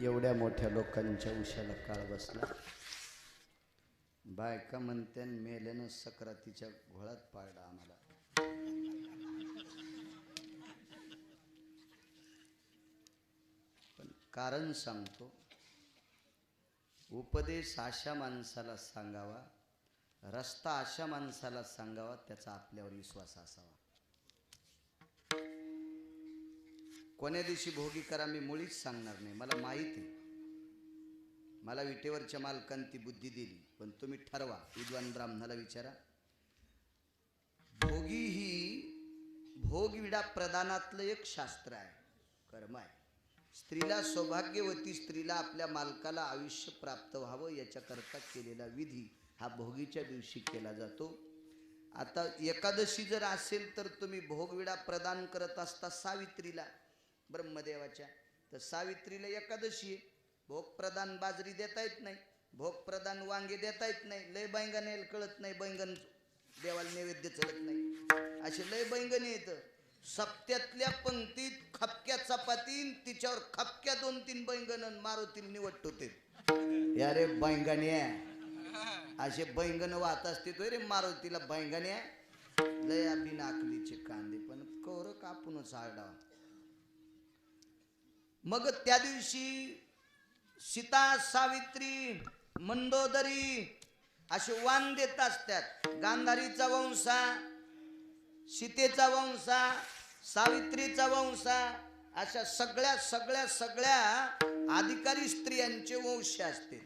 एवढ्या मोठ्या लोकांच्या उशाला काळ बसला. बायका म्हणत्यान मेल्यानं सक्रातीच्या घोळात पाडला आम्हाला. पण कारण सांगतो, उपदेश अशा माणसाला सांगावा, रस्ता अशा माणसाला सांगावा त्याचा आपल्यावर विश्वास असावा. कोण्या दिवशी भोगी करा मी मुळीच सांगणार नाही, मला माहिती आहे. मला विटेवरच्या मालकांनी ती बुद्धी दिली, पण तुम्ही ठरवा. विद्वान ब्राह्मणाला विचारा. भोगी ही भोगविडा प्रदानातलं एक शास्त्र आहे, कर्म आहे. स्त्रीला, सौभाग्यवती स्त्रीला आपल्या मालकाला आयुष्य प्राप्त व्हावं याच्याकरता केलेला विधी हा भोगीच्या दिवशी केला जातो. आता एकादशी जर असेल तर तुम्ही भोगविडा प्रदान करत असता सावित्रीला, ब्रह्मदेवाच्या, तर सावित्रीला एकादशी आहे. भोग प्रदान बाजरी देता येत नाही, भोग प्रदान वांगे देता येत नाही, लय बैंगण कळत नाही, बैंगण देवाला नैवेद्य चलत नाही, असे लय बैंगण येतं. सप्त्यातल्या पंक्तीत खपक्या चपातीन तिच्यावर खपक्या 2-3 बैंगण मारुतीला निवट होते. यारे बैंगण्या असे बैंगण वाहत असते तो रे मारुतीला. बैंगण्या लय बिना आकलीचे कांदे, पण कौर कापूनच आरडा. मग त्या दिवशी सीता, सावित्री, मंदोदरी असे वाण देत असतात. गांधारीचा वंशा, सीतेचा वंशा, सावित्रीचा वंशा, अशा सगळ्या सगळ्या सगळ्या अधिकारी स्त्रियांचे वंश असते.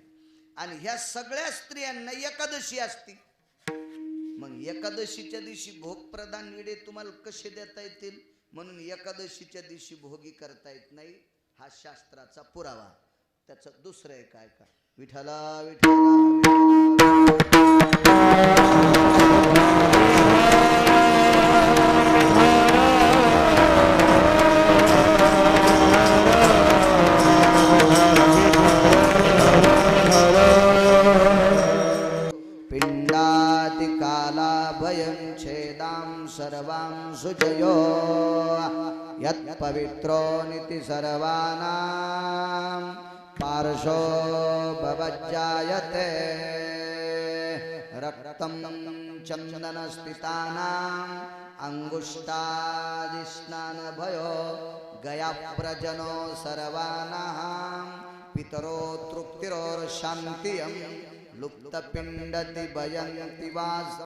आणि ह्या सगळ्या स्त्रियांना एकादशी असते. मग एकादशीच्या दिवशी भोग प्रदान विडे तुम्हाला कसे देता येतील? म्हणून एकादशीच्या दिवशी भोगी करता येत नाही, हा शास्त्राचा पुरावा. त्याचं दुसरं एक काय का, विठ्ठला विठ्ठला पिंडाति काला भयं छेदां सर्वां सुजयो यत् पवित्रो निति सर्वानां पार्श्वो भवज्जायते रक्तं चन्दनस्थितानां अंगुष्ठादिस्नान भयो गया प्रजनो सर्वानां पितरो तृप्तिरोर्शान्तियं लुप्तपिण्डति भयन्ति वास